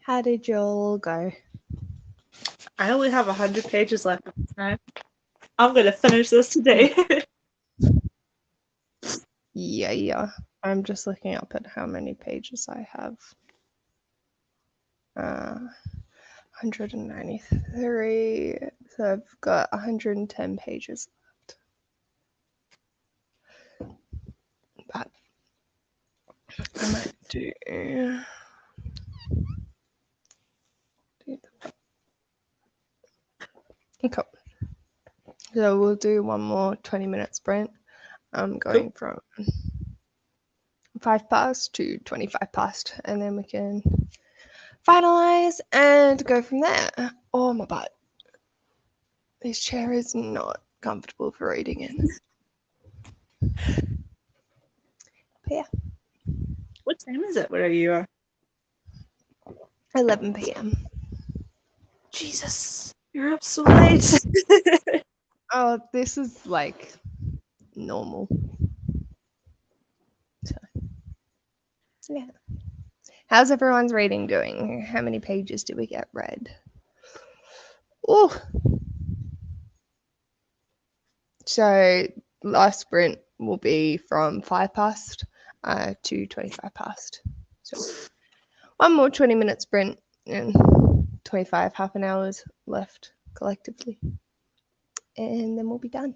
How did y'all go? I only have 100 pages left now. I'm gonna finish this today. Yeah. I'm just looking up at how many pages I have. 193. So I've got 110 pages left. But I might do okay. So we'll do one more 20-minute sprint. I'm going from 5 past to 25 past, and then we can finalize and go from there. Oh, my butt. This chair is not comfortable for reading in. But yeah, What time is it where you are? 11 p.m. Jesus, you're up so late. Oh, this is like normal. So, yeah. How's everyone's reading doing? How many pages do we get read? Oh. So last sprint will be from 5 past to 25 past. So one more 20-minute sprint and 25 half an hours left collectively. And then we'll be done.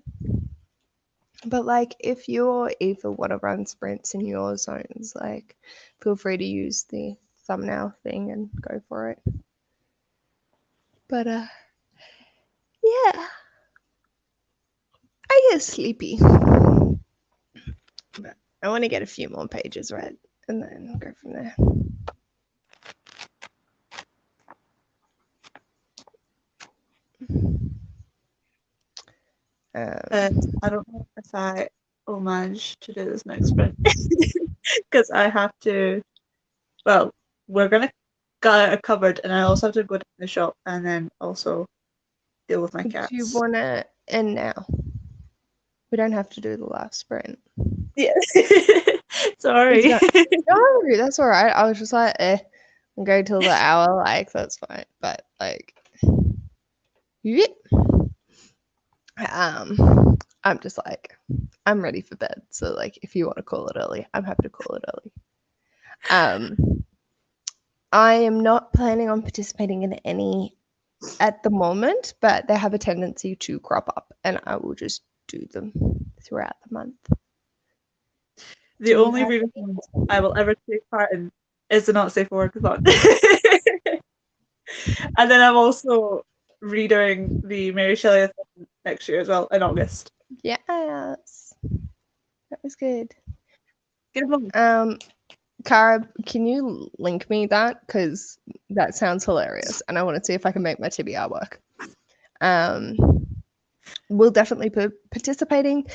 But like if you're either want to run sprints in your zones, like feel free to use the thumbnail thing and go for it. But yeah. I get sleepy. But I want to get a few more pages read and then go from there. I don't know if I will manage to do this next sprint because I have to. Well, we're gonna get a cupboard, and I also have to go to the shop and then also deal with my cats. Do you want to end now? We don't have to do the last sprint. Yeah. Sorry. No, that's all right. I was just like, and go till the hour. Like that's fine. But like, yeah. I'm just like, I'm ready for bed. So like, if you want to call it early, I'm happy to call it early. I am not planning on participating in any at the moment, but they have a tendency to crop up, and I will just do them throughout the month. The only reading I will ever take part in is the Not Safe for Work Wathon. And then I'm also redoing the Mary Shelley-athon next year as well in August. Yes, that was good. Get along. Cara, can you link me that? Because that sounds hilarious, and I want to see if I can make my TBR work. We'll definitely be participating.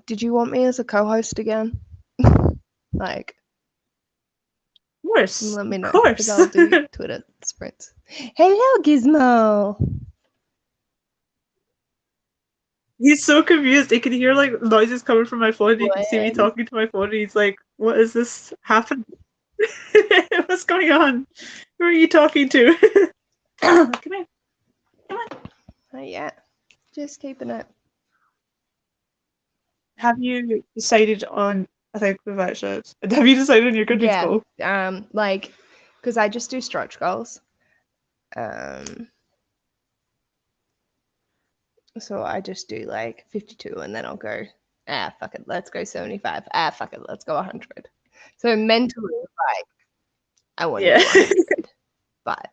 Did you want me as a co-host again? Like, Of course. let me know. Of course. Because I'll do Twitter sprints. Hello, Gizmo. He's so confused. He can hear like noises coming from my phone. He can see me talking to my phone. And he's like, "What is this happening? What's going on? Who are you talking to?" Come here. Come on. Yeah, just keeping it. Have you decided on? I think we've actually. Have you decided on your Goodreads goal? Like, because I just do stretch goals. So I just do like 52 and then I'll go, fuck it, let's go 75. Fuck it, let's go 100. So mentally, like, I want to do 100. But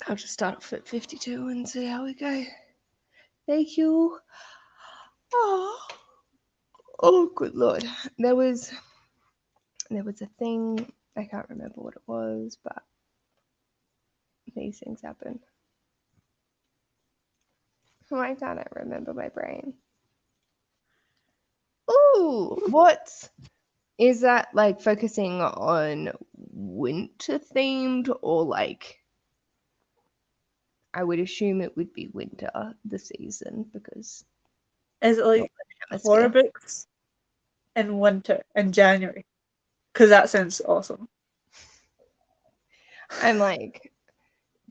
I'll just start off at 52 and see how we go. Thank you. Oh, good Lord. There was a thing, I can't remember what it was, but these things happen. Why can't I remember my brain? Ooh, what is that, like focusing on winter themed, or like I would assume it would be winter the season because Is it like horror books? in winter in January, because that sounds awesome. I'm like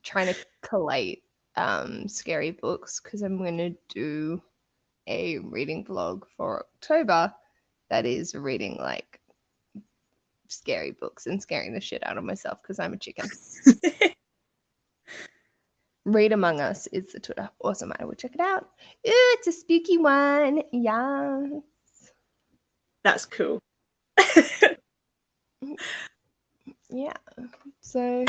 trying to collate scary books because I'm going to do a reading vlog for October that is reading like scary books and scaring the shit out of myself because I'm a chicken. Read Among Us is the Twitter. Awesome. I will check it out. Ooh, it's a spooky one. Yeah. That's cool. Yeah. So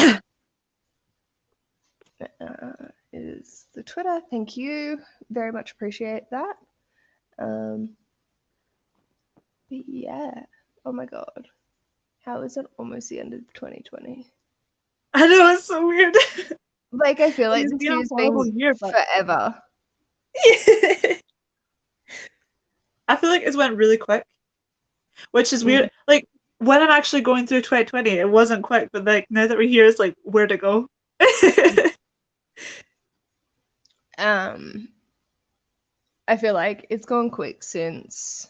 is the Twitter. Thank you. Very much appreciate that. But yeah. Oh my god. How is it almost the end of 2020? I know, it's so weird. Like I feel like It's this been a year's horrible been year, but forever. I feel like it's went really quick, which is Mm. weird. Like when I'm actually going through 2020, it wasn't quick, but like now that we're here, it's like where to go. I feel like it's gone quick since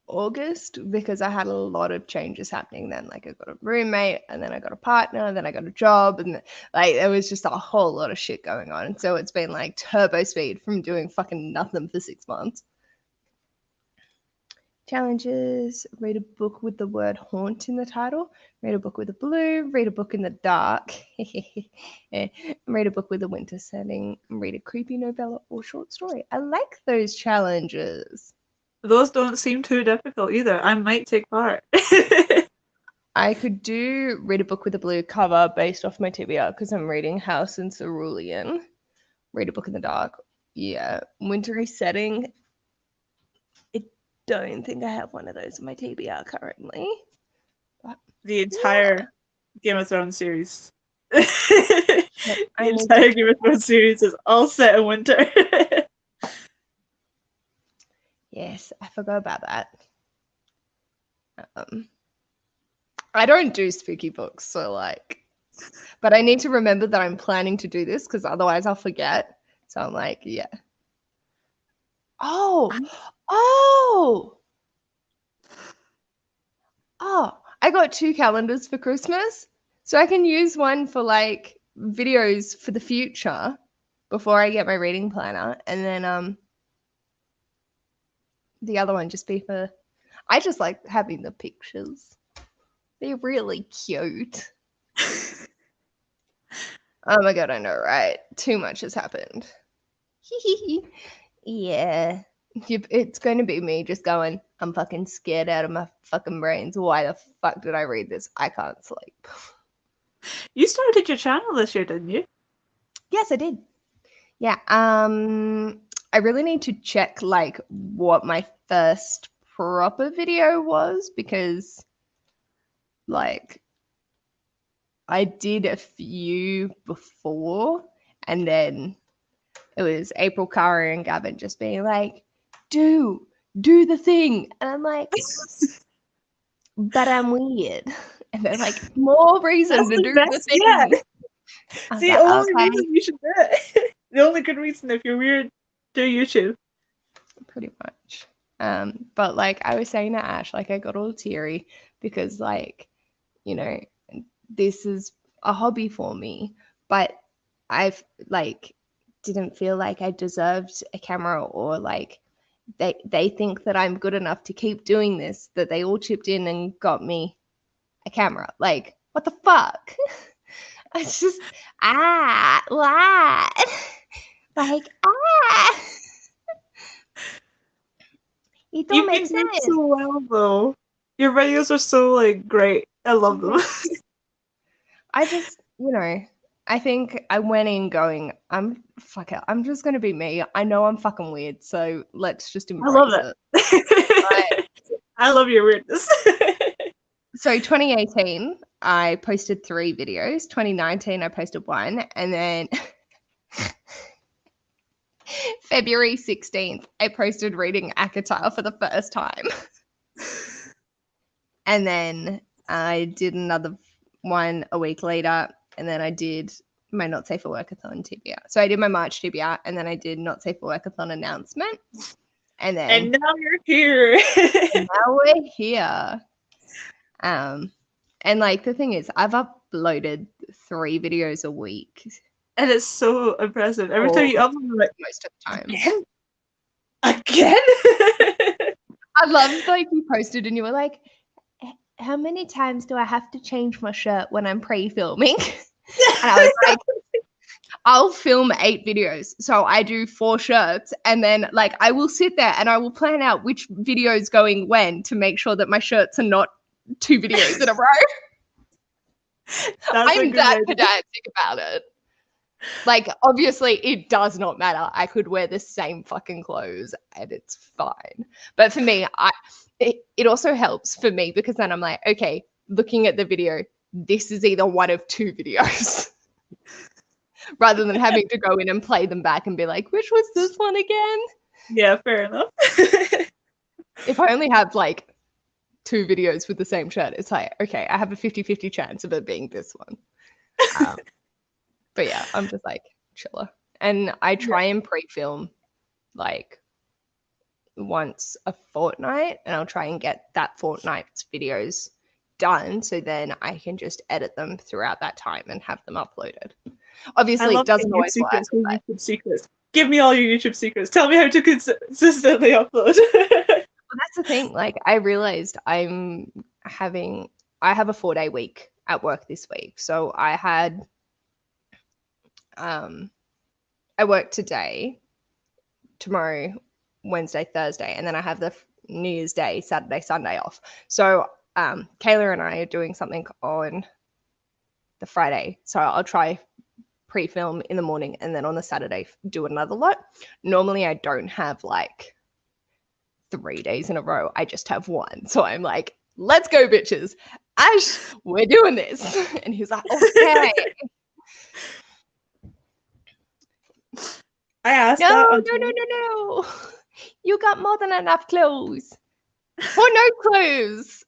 August because I had a lot of changes happening then. Like I got a roommate and then I got a partner and then I got a job and like there was just a whole lot of shit going on. And so it's been like turbo speed from doing fucking nothing for 6 months. Challenges: read a book with the word haunt in the title, read a book with a blue, read a book in the dark, read a book with a winter setting, read a creepy novella or short story. I like those challenges. Those don't seem too difficult either. I might take part. I could do read a book with a blue cover based off my TBR because I'm reading House and Cerulean. Read a book in the dark. Yeah. Wintry setting. I don't think I have one of those in my TBR currently. But The entire Game of Thrones series. I The need entire to- Game of Thrones series is all set in winter. Yes, I forgot about that. I don't do spooky books, so like, but I need to remember that I'm planning to do this because otherwise I'll forget. So I'm like, yeah. Oh, I got 2 calendars for Christmas. So I can use one for like videos for the future before I get my reading planner. And then the other one just be for, I just like having the pictures. They're really cute. Oh my god, I know, right? Too much has happened. Yeah. It's going to be me just going, I'm fucking scared out of my fucking brains. Why the fuck did I read this? I can't sleep. You started your channel this year, didn't you? Yes, I did. Yeah. I really need to check like what my first proper video was because like I did a few before and then it was April, Cara, and Gavin just being like, do the thing. And I'm like, but I'm weird. And they're like, more reason That's to the do the best thing. yet. I was The like, only okay. reason you should do it. The only good reason if you're weird, do YouTube. Pretty much. But like I was saying to Ash, like I got all teary because like, you know, this is a hobby for me, but I've like didn't feel like I deserved a camera or like they think that I'm good enough to keep doing this, that they all chipped in and got me a camera. Like, what the fuck? It's just what? Like it don't You've make been doing sense. so well though. Your videos are so like great. I love them. I just, you know, I think I went in going, fuck it, I'm just gonna be me. I know I'm fucking weird, so let's just I love embrace it. I love your weirdness. So 2018, I posted 3 videos. 2019, I posted 1, and then February 16th, I posted reading Akatile for the first time. And then I did another one a week later, and then I did my Not Safe for Workathon TBR. So I did my March TBR, and then I did Not Safe for Workathon announcement. And then And now you're here. now we're here. And like the thing is, I've uploaded 3 videos a week And it's so impressive. Every time you upload, I'm like, most of the time. again? I loved like you posted and you were like, how many times do I have to change my shirt when I'm pre-filming? And I was like, I'll film 8 videos. So I do 4 shirts and then like I will sit there and I will plan out which video is going when to make sure that my shirts are not 2 videos in a row. I'm that pedantic about it. Like, obviously, it does not matter. I could wear the same fucking clothes and it's fine. But for me, it also helps for me because then I'm like, okay, looking at the video, this is either one of 2 videos. Rather than having to go in and play them back and be like, which was this one again? Yeah, fair enough. If I only have like 2 videos with the same shirt, it's like, okay, I have a 50-50 chance of it being this one. But yeah, I'm just like chiller. And I try and pre-film like once a fortnight and I'll try and get that fortnight's videos done so then I can just edit them throughout that time and have them uploaded. Obviously, it doesn't always work. YouTube secrets. Give me all your YouTube secrets. Tell me how to consistently upload. Well, that's the thing. Like, I realized I have a 4-day week at work this week. So I had, I work today, tomorrow, Wednesday, Thursday, and then I have the New Year's Day, Saturday, Sunday off. So Kayla and I are doing something on the Friday. So I'll try pre-film in the morning and then on the Saturday do another lot. Normally I don't have like 3 days in a row. I just have 1. So I'm like, let's go, bitches. Ash, we're doing this. And he's like, okay. I asked No. You got more than enough clues. Or no clues.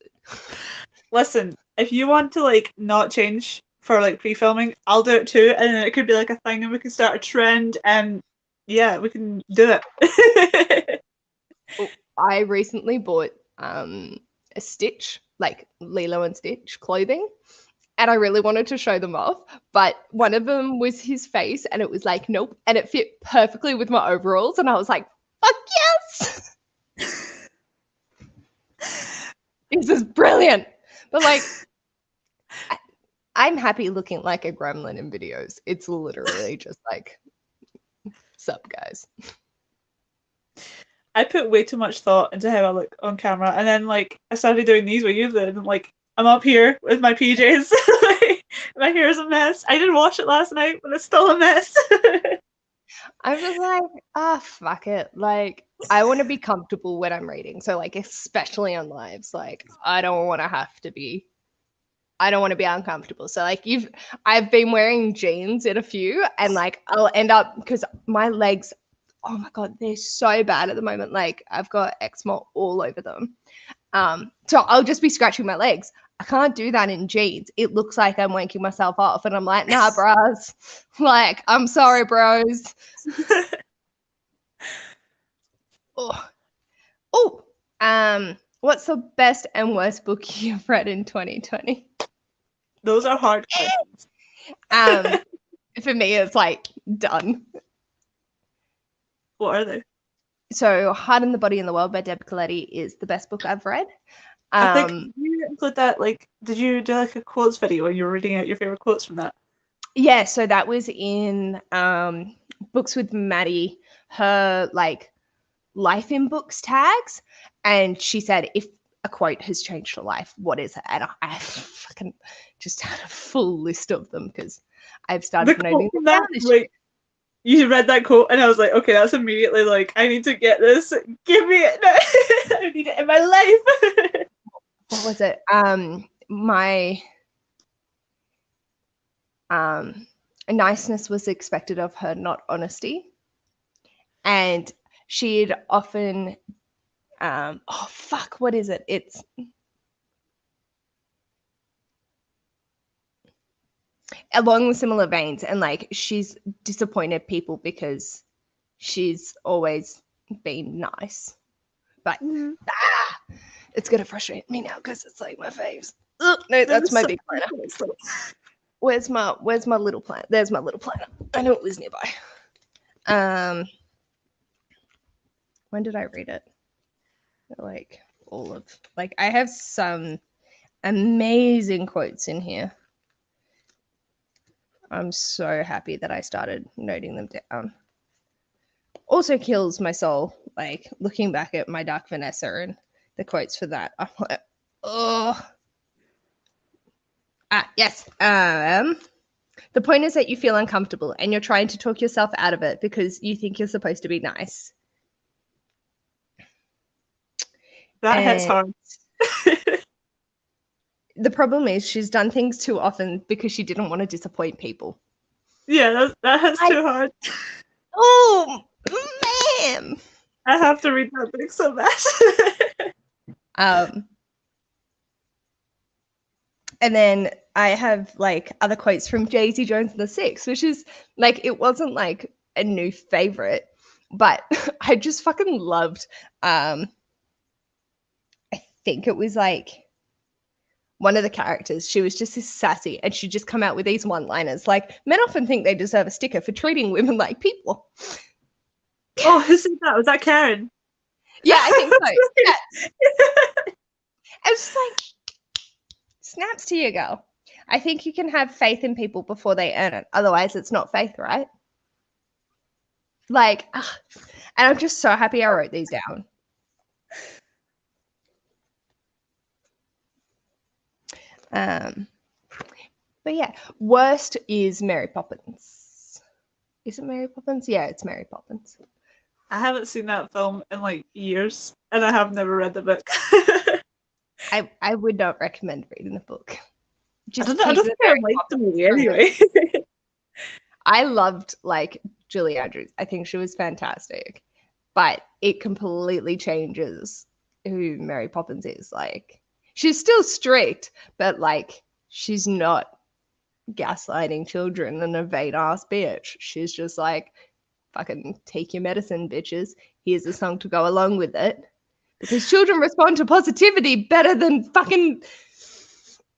Listen, if you want to like not change for like pre-filming, I'll do it too, and then it could be like a thing and we can start a trend and yeah, we can do it. I recently bought a Stitch, like Lilo and Stitch clothing, and I really wanted to show them off, but one of them was his face and it was like, nope, and it fit perfectly with my overalls and I was like, fuck yes. This is brilliant. But like, I'm happy looking like a gremlin in videos. It's literally just like, sup guys. I put way too much thought into how I look on camera, and then like I started doing these with you, and like I'm up here with my PJs. My hair's a mess. I didn't wash it last night, but it's still a mess. I'm just like, fuck it. Like, I want to be comfortable when I'm reading. So like, especially on lives, like I don't want to be uncomfortable. So like I've been wearing jeans in a few and like I'll end up, because my legs, oh my God, they're so bad at the moment. Like I've got eczema all over them. So I'll just be scratching my legs. I can't do that in jeans. It looks like I'm wanking myself off and I'm like, nah, bros. Like, I'm sorry, bros. What's the best and worst book you've read in 2020? Those are hard questions. For me, it's like done. What are they? So, Heart and the Body in the World by Deb Coletti is the best book I've read. I think you include that. Like, did you do like a quotes video when you were reading out your favorite quotes from that? Yeah, so that was in Books with Maddie, her like life in books tags, and she said if a quote has changed her life, what is it? And I fucking just had a full list of them because I've started noting them down this year. You read that quote and I was like, okay, that's immediately like, I need to get this. Give me it. I need it in my life. What was it? My niceness was expected of her, not honesty. And she'd often, what is it? It's along the similar veins, and like she's disappointed people because she's always being nice. But it's gonna frustrate me now because it's like my faves. Oh, no, that's my big planner. Where's my little planet? There's my little planet. I knew it was nearby. When did I read it? Like I have some amazing quotes in here. I'm so happy that I started noting them down. Also kills my soul, like looking back at my Dark Vanessa and the quotes for that. I'm like, oh. Yes. The point is that you feel uncomfortable and you're trying to talk yourself out of it because you think you're supposed to be nice. That hits hard. The problem is she's done things too often because she didn't want to disappoint people. Yeah, that hits too hard. Oh, man. I have to read that book so bad. And then I have like other quotes from Daisy Jones and the Six, which is like, it wasn't like a new favorite, but I just fucking loved, I think it was like one of the characters. She was just this sassy and she'd just come out with these one-liners. Like, men often think they deserve a sticker for treating women like people. Oh, who said that? Was that Karen? Yeah, I think so. Yeah. I was just like, snaps to you, girl. I think you can have faith in people before they earn it. Otherwise, it's not faith, right? Like, and I'm just so happy I wrote these down. But yeah, worst is Mary Poppins. Is it Mary Poppins? Yeah, it's Mary Poppins. I haven't seen that film in like years, and I have never read the book. I would not recommend reading the book. I don't think I liked the movie anyway. I loved like Julie Andrews. I think she was fantastic, but it completely changes who Mary Poppins is. Like, she's still strict, but like she's not gaslighting children and a vain ass bitch. She's just like, fucking take your medicine, bitches. Here's a song to go along with it. Because children respond to positivity better than fucking.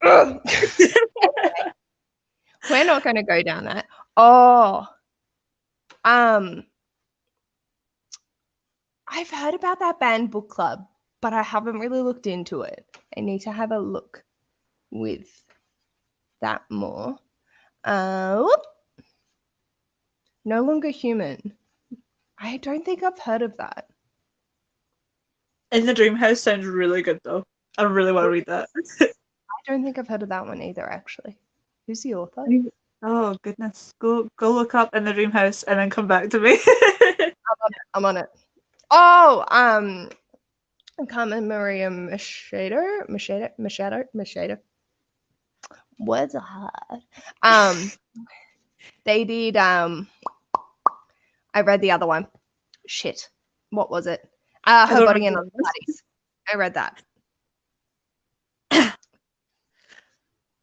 We're not going to go down that. Oh, I've heard about that band book club, but I haven't really looked into it. I need to have a look with that more. No Longer Human. I don't think I've heard of that. In the Dream House sounds really good though. I really want to read that. I don't think I've heard of that one either, actually. Who's the author? Oh goodness. Go look up In the Dream House and then come back to me. I'm on it. Oh, Carmen Maria Machado. Words are hard. They did I read the other one. Shit. What was it? Her Body and Other Bodies. I read that.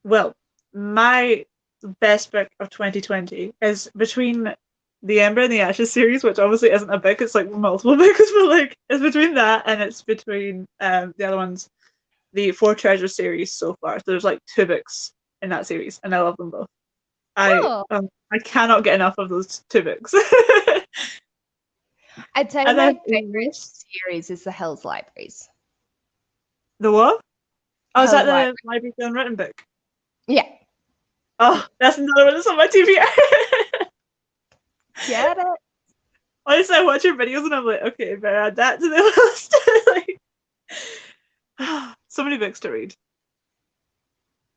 Well, my best book of 2020 is between the Ember and the Ashes series, which obviously isn't a book, it's like multiple books, but like it's between that and it's between the other ones, the Four Treasures series so far. So there's like 2 books in that series, and I love them both. I cannot get enough of those 2 books. I'd say my favorite series is the Hell's Libraries. The what? Oh, is that Hell's the Libraries Unwritten book? Yeah. Oh, that's another one that's on my TV. Get it? Honestly, I watch your videos and I'm like, okay, better add that to the list. Like, so many books to read.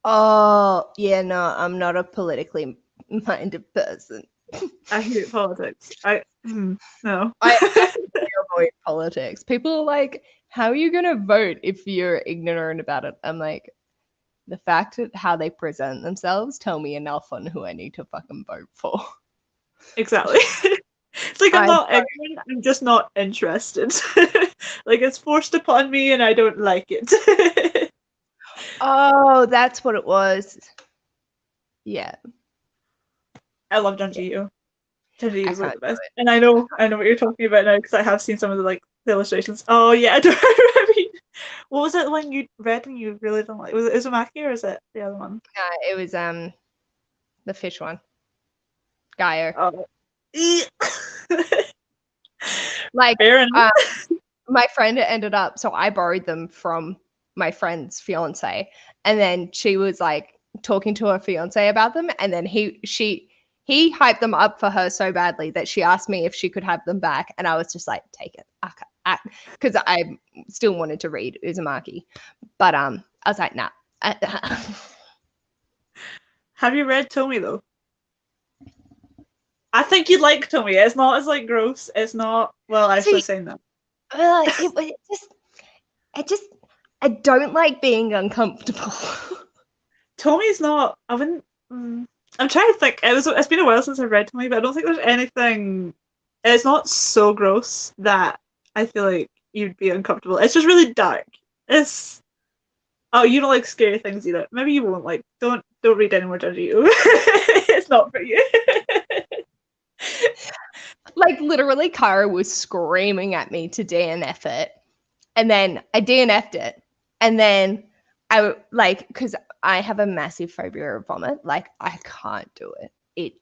Oh, yeah, no, I'm not a politically minded person. I hate politics. No. I avoid politics. People are like, how are you going to vote if you're ignorant about it? I'm like, the fact that how they present themselves tell me enough on who I need to fucking vote for. Exactly. It's like I'm not ignorant, I'm just not interested. Like it's forced upon me and I don't like it. Oh, that's what it was. Yeah. I love John Gio. Gender Eve's like can't the best. And I know what you're talking about now because I have seen some of the illustrations. Oh yeah, I don't remember. What was it when you read and you really don't like? Was it Uzumaki or is it the other one? It was the fish one. Gaio. Oh. Like Fair enough. my friend ended up, so I borrowed them from my friend's fiance, and then she was like talking to her fiance about them, and then he hyped them up for her so badly that she asked me if she could have them back, and I was just like, take it, because I still wanted to read Uzumaki, but I was like, nah. Have you read Tomi though? I think you'd like Tomi. It's not as like gross. It's not. Well, I was saying that. I don't like being uncomfortable. Tomi's not. I wouldn't. I'm trying to think. It's been a while since I've read Tomi, but I don't think there's anything. It's not so gross that I feel like you'd be uncomfortable. It's just really dark. It's. Oh, you don't like scary things either. Maybe you won't like. Don't read any more Judge You. It's not for you. Like literally, Kara was screaming at me to DNF it, and then I DNF'd it, and then I like because I have a massive phobia of vomit. Like I can't do it.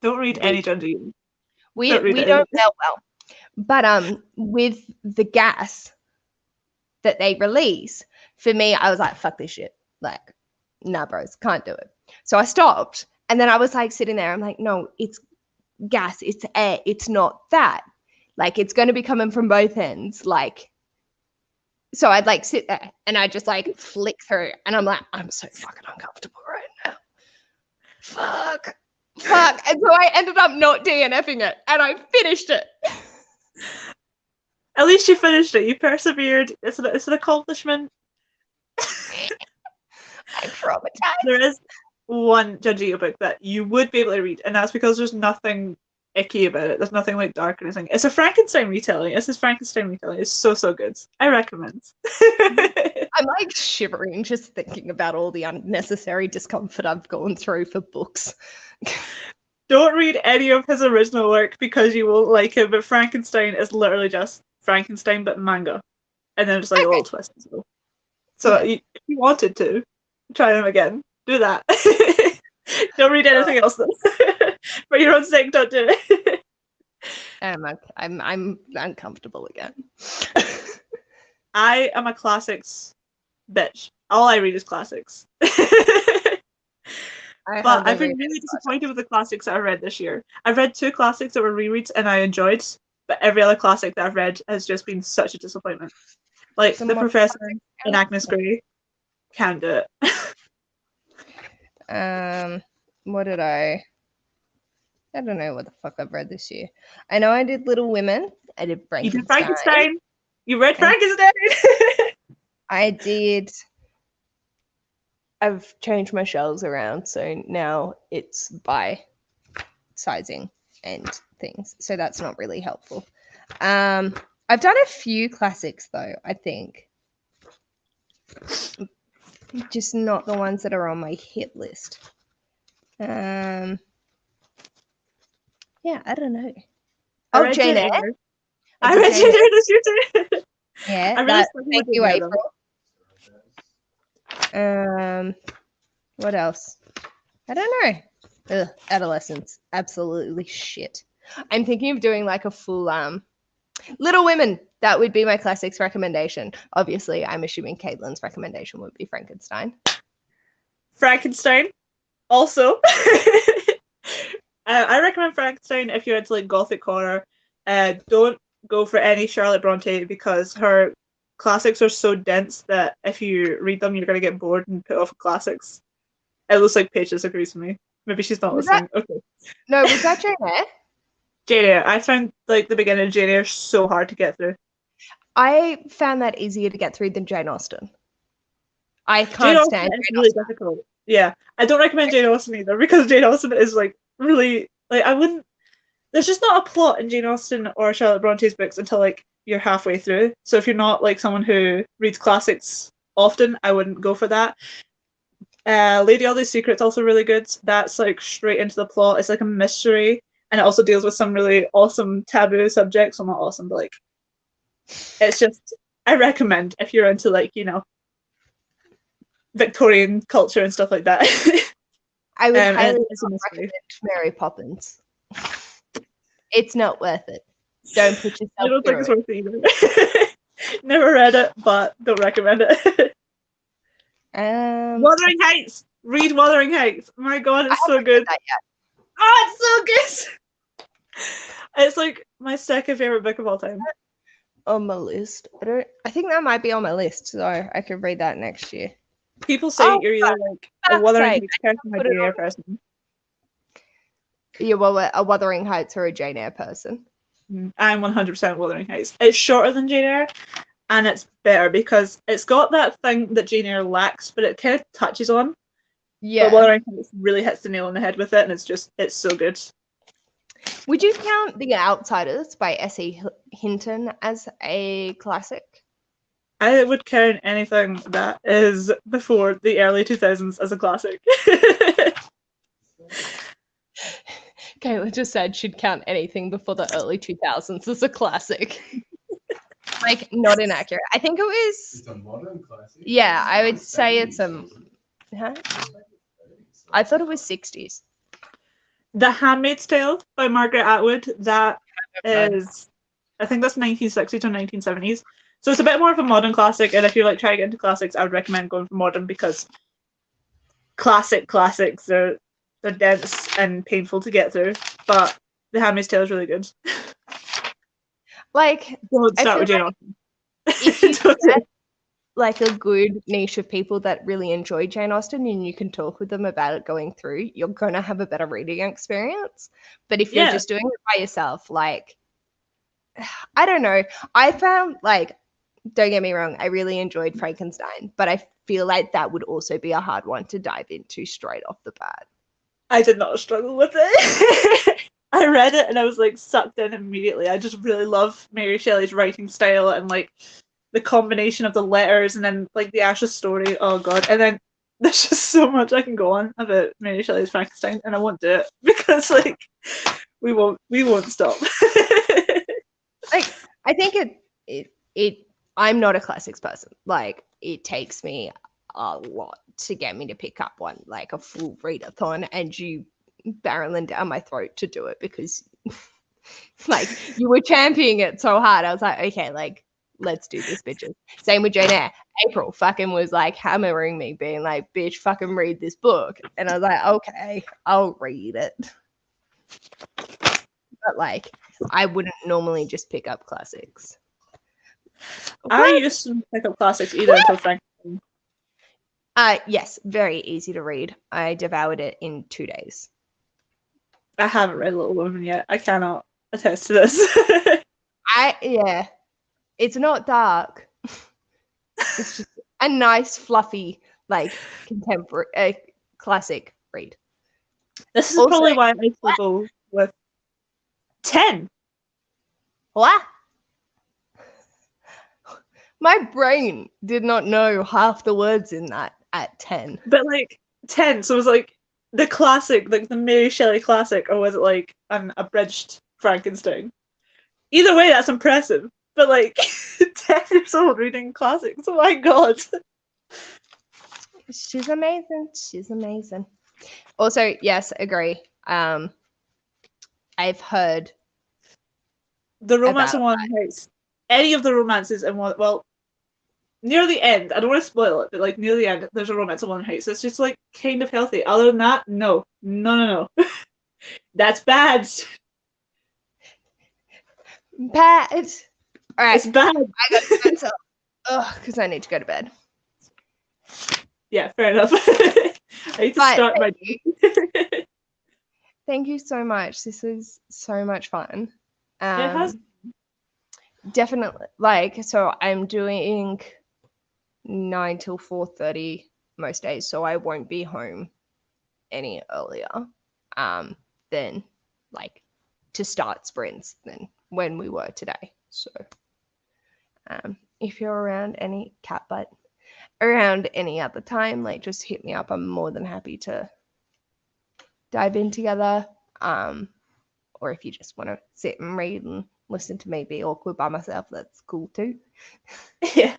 Don't read any Judge You. We don't smell well, but with the gas that they release, for me, I was like, fuck this shit. Like, nah, bros, can't do it. So I stopped, and then I was like sitting there. I'm like, no, it's gas, it's air, it's not that. Like, it's going to be coming from both ends. Like, so I'd like sit there and I just like flick through, and I'm like, I'm so fucking uncomfortable right now. Fuck. And so I ended up not DNFing it, and I finished it. At least you finished it. You persevered. It's an accomplishment. I'm traumatized. There is one Judge You book that you would be able to read, and that's because there's nothing icky about it. There's nothing like dark or anything. It's a Frankenstein retelling. It's so good. I recommend. I'm like shivering just thinking about all the unnecessary discomfort I've gone through for books. Don't read any of his original work because you won't like it, but Frankenstein is literally just Frankenstein but manga. And then just like a little twist as well. So if you wanted to, try them again. Do that. Don't read anything else though. For your own sake, don't do it. I'm uncomfortable again. I am a classics bitch. All I read is classics. But I've been really disappointed with the classics that I've read this year. I've read 2 classics that were rereads and I enjoyed, but every other classic that I've read has just been such a disappointment. Like The Professor and Agnes Grey. Can't do it. What did I don't know what the fuck I've read this year. I know I did Little Women. I did Frankenstein. You did Frankenstein? You read Frankenstein? I did. I've changed my shelves around, so now it's by sizing and things. So that's not really helpful. I've done a few classics though, I think. Just not the ones that are on my hit list. Yeah, I don't know. Oh, Jane Eyre. I read Jane Eyre this year too. Yeah, thank you, April. What else? I don't know. Ugh, adolescence, absolutely shit. I'm thinking of doing like a full Little Women. That would be my classics recommendation. Obviously, I'm assuming Caitlyn's recommendation would be Frankenstein. Frankenstein, also. I recommend Frankenstein if you're into like gothic horror. Don't go for any Charlotte Bronte because her classics are so dense that if you read them, you're going to get bored and put off classics. It looks like Paige disagrees with me. Maybe she's not listening. Okay. No, was that Jane Eyre? Jane Eyre. I found like the beginning of Jane Eyre so hard to get through. I found that easier to get through than Jane Austen. I can't stand Jane Austen. It's really difficult. Yeah, I don't recommend Jane Austen either because Jane Austen is like really like I wouldn't. There's just not a plot in Jane Austen or Charlotte Bronte's books until like you're halfway through. So if you're not like someone who reads classics often, I wouldn't go for that. Lady Audley's Secret's also really good. That's like straight into the plot. It's like a mystery, and it also deals with some really awesome taboo subjects. Well, not awesome, but like, it's just, I recommend if you're into like, you know, Victorian culture and stuff like that. I would and highly it's a mystery. recommend Mary Poppins. It's not worth it. Don't put yourself I don't think through it's worth it either. Never read it, but don't recommend it. it. Wuthering Heights! Read Wuthering Heights! My god, it's so good. That yet. Oh, it's so good! It's like my second favorite book of all time. On my list. I think that might be on my list, so I could read that next year. People say you're either like a fuck's Wuthering sake, Heights person or a put it Jane Eyre on. person. Yeah, well, a Wuthering Heights or a Jane Eyre person. I'm 100% Wuthering Heights. It's shorter than Jane Eyre, and it's better because it's got that thing that Jane Eyre lacks, but it kind of touches on. Yeah. But Wuthering Heights really hits the nail on the head with it, and it's so good. Would you count The Outsiders by S.E. Hinton as a classic? I would count anything that is before the early 2000s as a classic. Caitlyn just said she'd count anything before the early 2000s as a classic. Like, not inaccurate. I think it was... It's a modern classic. Yeah, I would say it's a... Huh? I thought it was 60s. The Handmaid's Tale by Margaret Atwood, that is, I think that's 1960s or 1970s. So it's a bit more of a modern classic, and if you're like trying to get into classics, I would recommend going for modern because classics are they're dense and painful to get through. But The Handmaid's Tale is really good. Like, Don't I start feel with Jane like Austen. if you Don't- get like a good niche of people that really enjoy Jane Austen and you can talk with them about it going through, you're gonna have a better reading experience. But if you're Yeah. just doing it by yourself, like, I don't know. I found, like, don't get me wrong, I really enjoyed Frankenstein, but I feel like that would also be a hard one to dive into straight off the bat. I did not struggle with it. I read it and I was like sucked in immediately. I just really love Mary Shelley's writing style and like the combination of the letters and then like the actual story. Oh god. And then there's just so much I can go on about Mary Shelley's Frankenstein and I won't do it because like we won't stop. Like, I think it I'm not a classics person. Like, it takes me a lot to get me to pick up one, like a full readathon, and you barreling down my throat to do it because like you were championing it so hard. I was like, okay, like, let's do this, bitches. Same with Jane Eyre. April fucking was like hammering me, being like, bitch, fucking read this book. And I was like, okay, I'll read it. But like, I wouldn't normally just pick up classics. I used to pick up classics either until Frankenstein. Yes, very easy to read. I devoured it in 2 days. I haven't read Little Women yet. I cannot attest to this. Yeah, it's not dark. It's just a nice, fluffy, like contemporary, classic read. This is Also- probably why I struggle with 10. What? My brain did not know half the words in that at 10. But like 10, so it was like the classic, like the Mary Shelley classic, or was it like an abridged Frankenstein? Either way, that's impressive. But like 10 years old reading classics, oh my god. She's amazing. She's amazing. Also, yes, agree. I've heard The romance in About Wuthering Heights. Any of the romances in one, well, near the end, I don't want to spoil it, but like near the end, there's a romance in Wuthering Heights. It's just like kind of healthy. Other than that, no. That's bad. bad. All right, It's bad. I got to answer. Ugh, because I need to go to bed. Yeah, fair enough. I need to But start my Thank you so much. This was so much fun. It has. Definitely, like, so I'm doing 9 till 4:30 most days, so I won't be home any earlier than like to start sprints than when we were today. So if you're around any around any other time, like, just hit me up. I'm more than happy to dive in together. or if you just want to sit and read and listen to me be awkward by myself, that's cool too. Yeah.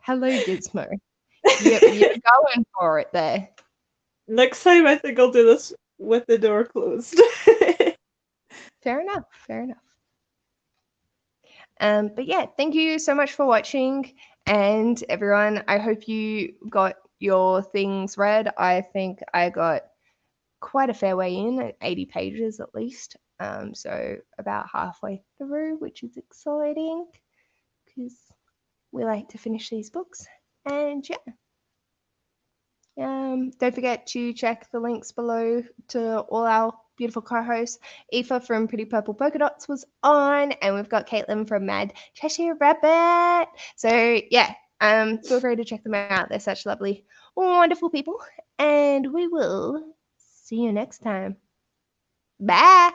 Hello, Gizmo. You're going for it there. Next time I think I'll do this with the door closed. Fair enough. Fair enough. But yeah, thank you so much for watching. And everyone, I hope you got your things read. I think I got quite a fair way in at 80 pages at least. So about halfway through, which is exciting because we like to finish these books. And yeah. Don't forget to check the links below to all our beautiful co-hosts. Aoife from Pretty Purple Polka Dots was on, and we've got Caitlyn from Mad Cheshire Rabbit. So yeah, feel free to check them out. They're such lovely, wonderful people, and we will see you next time. Bye.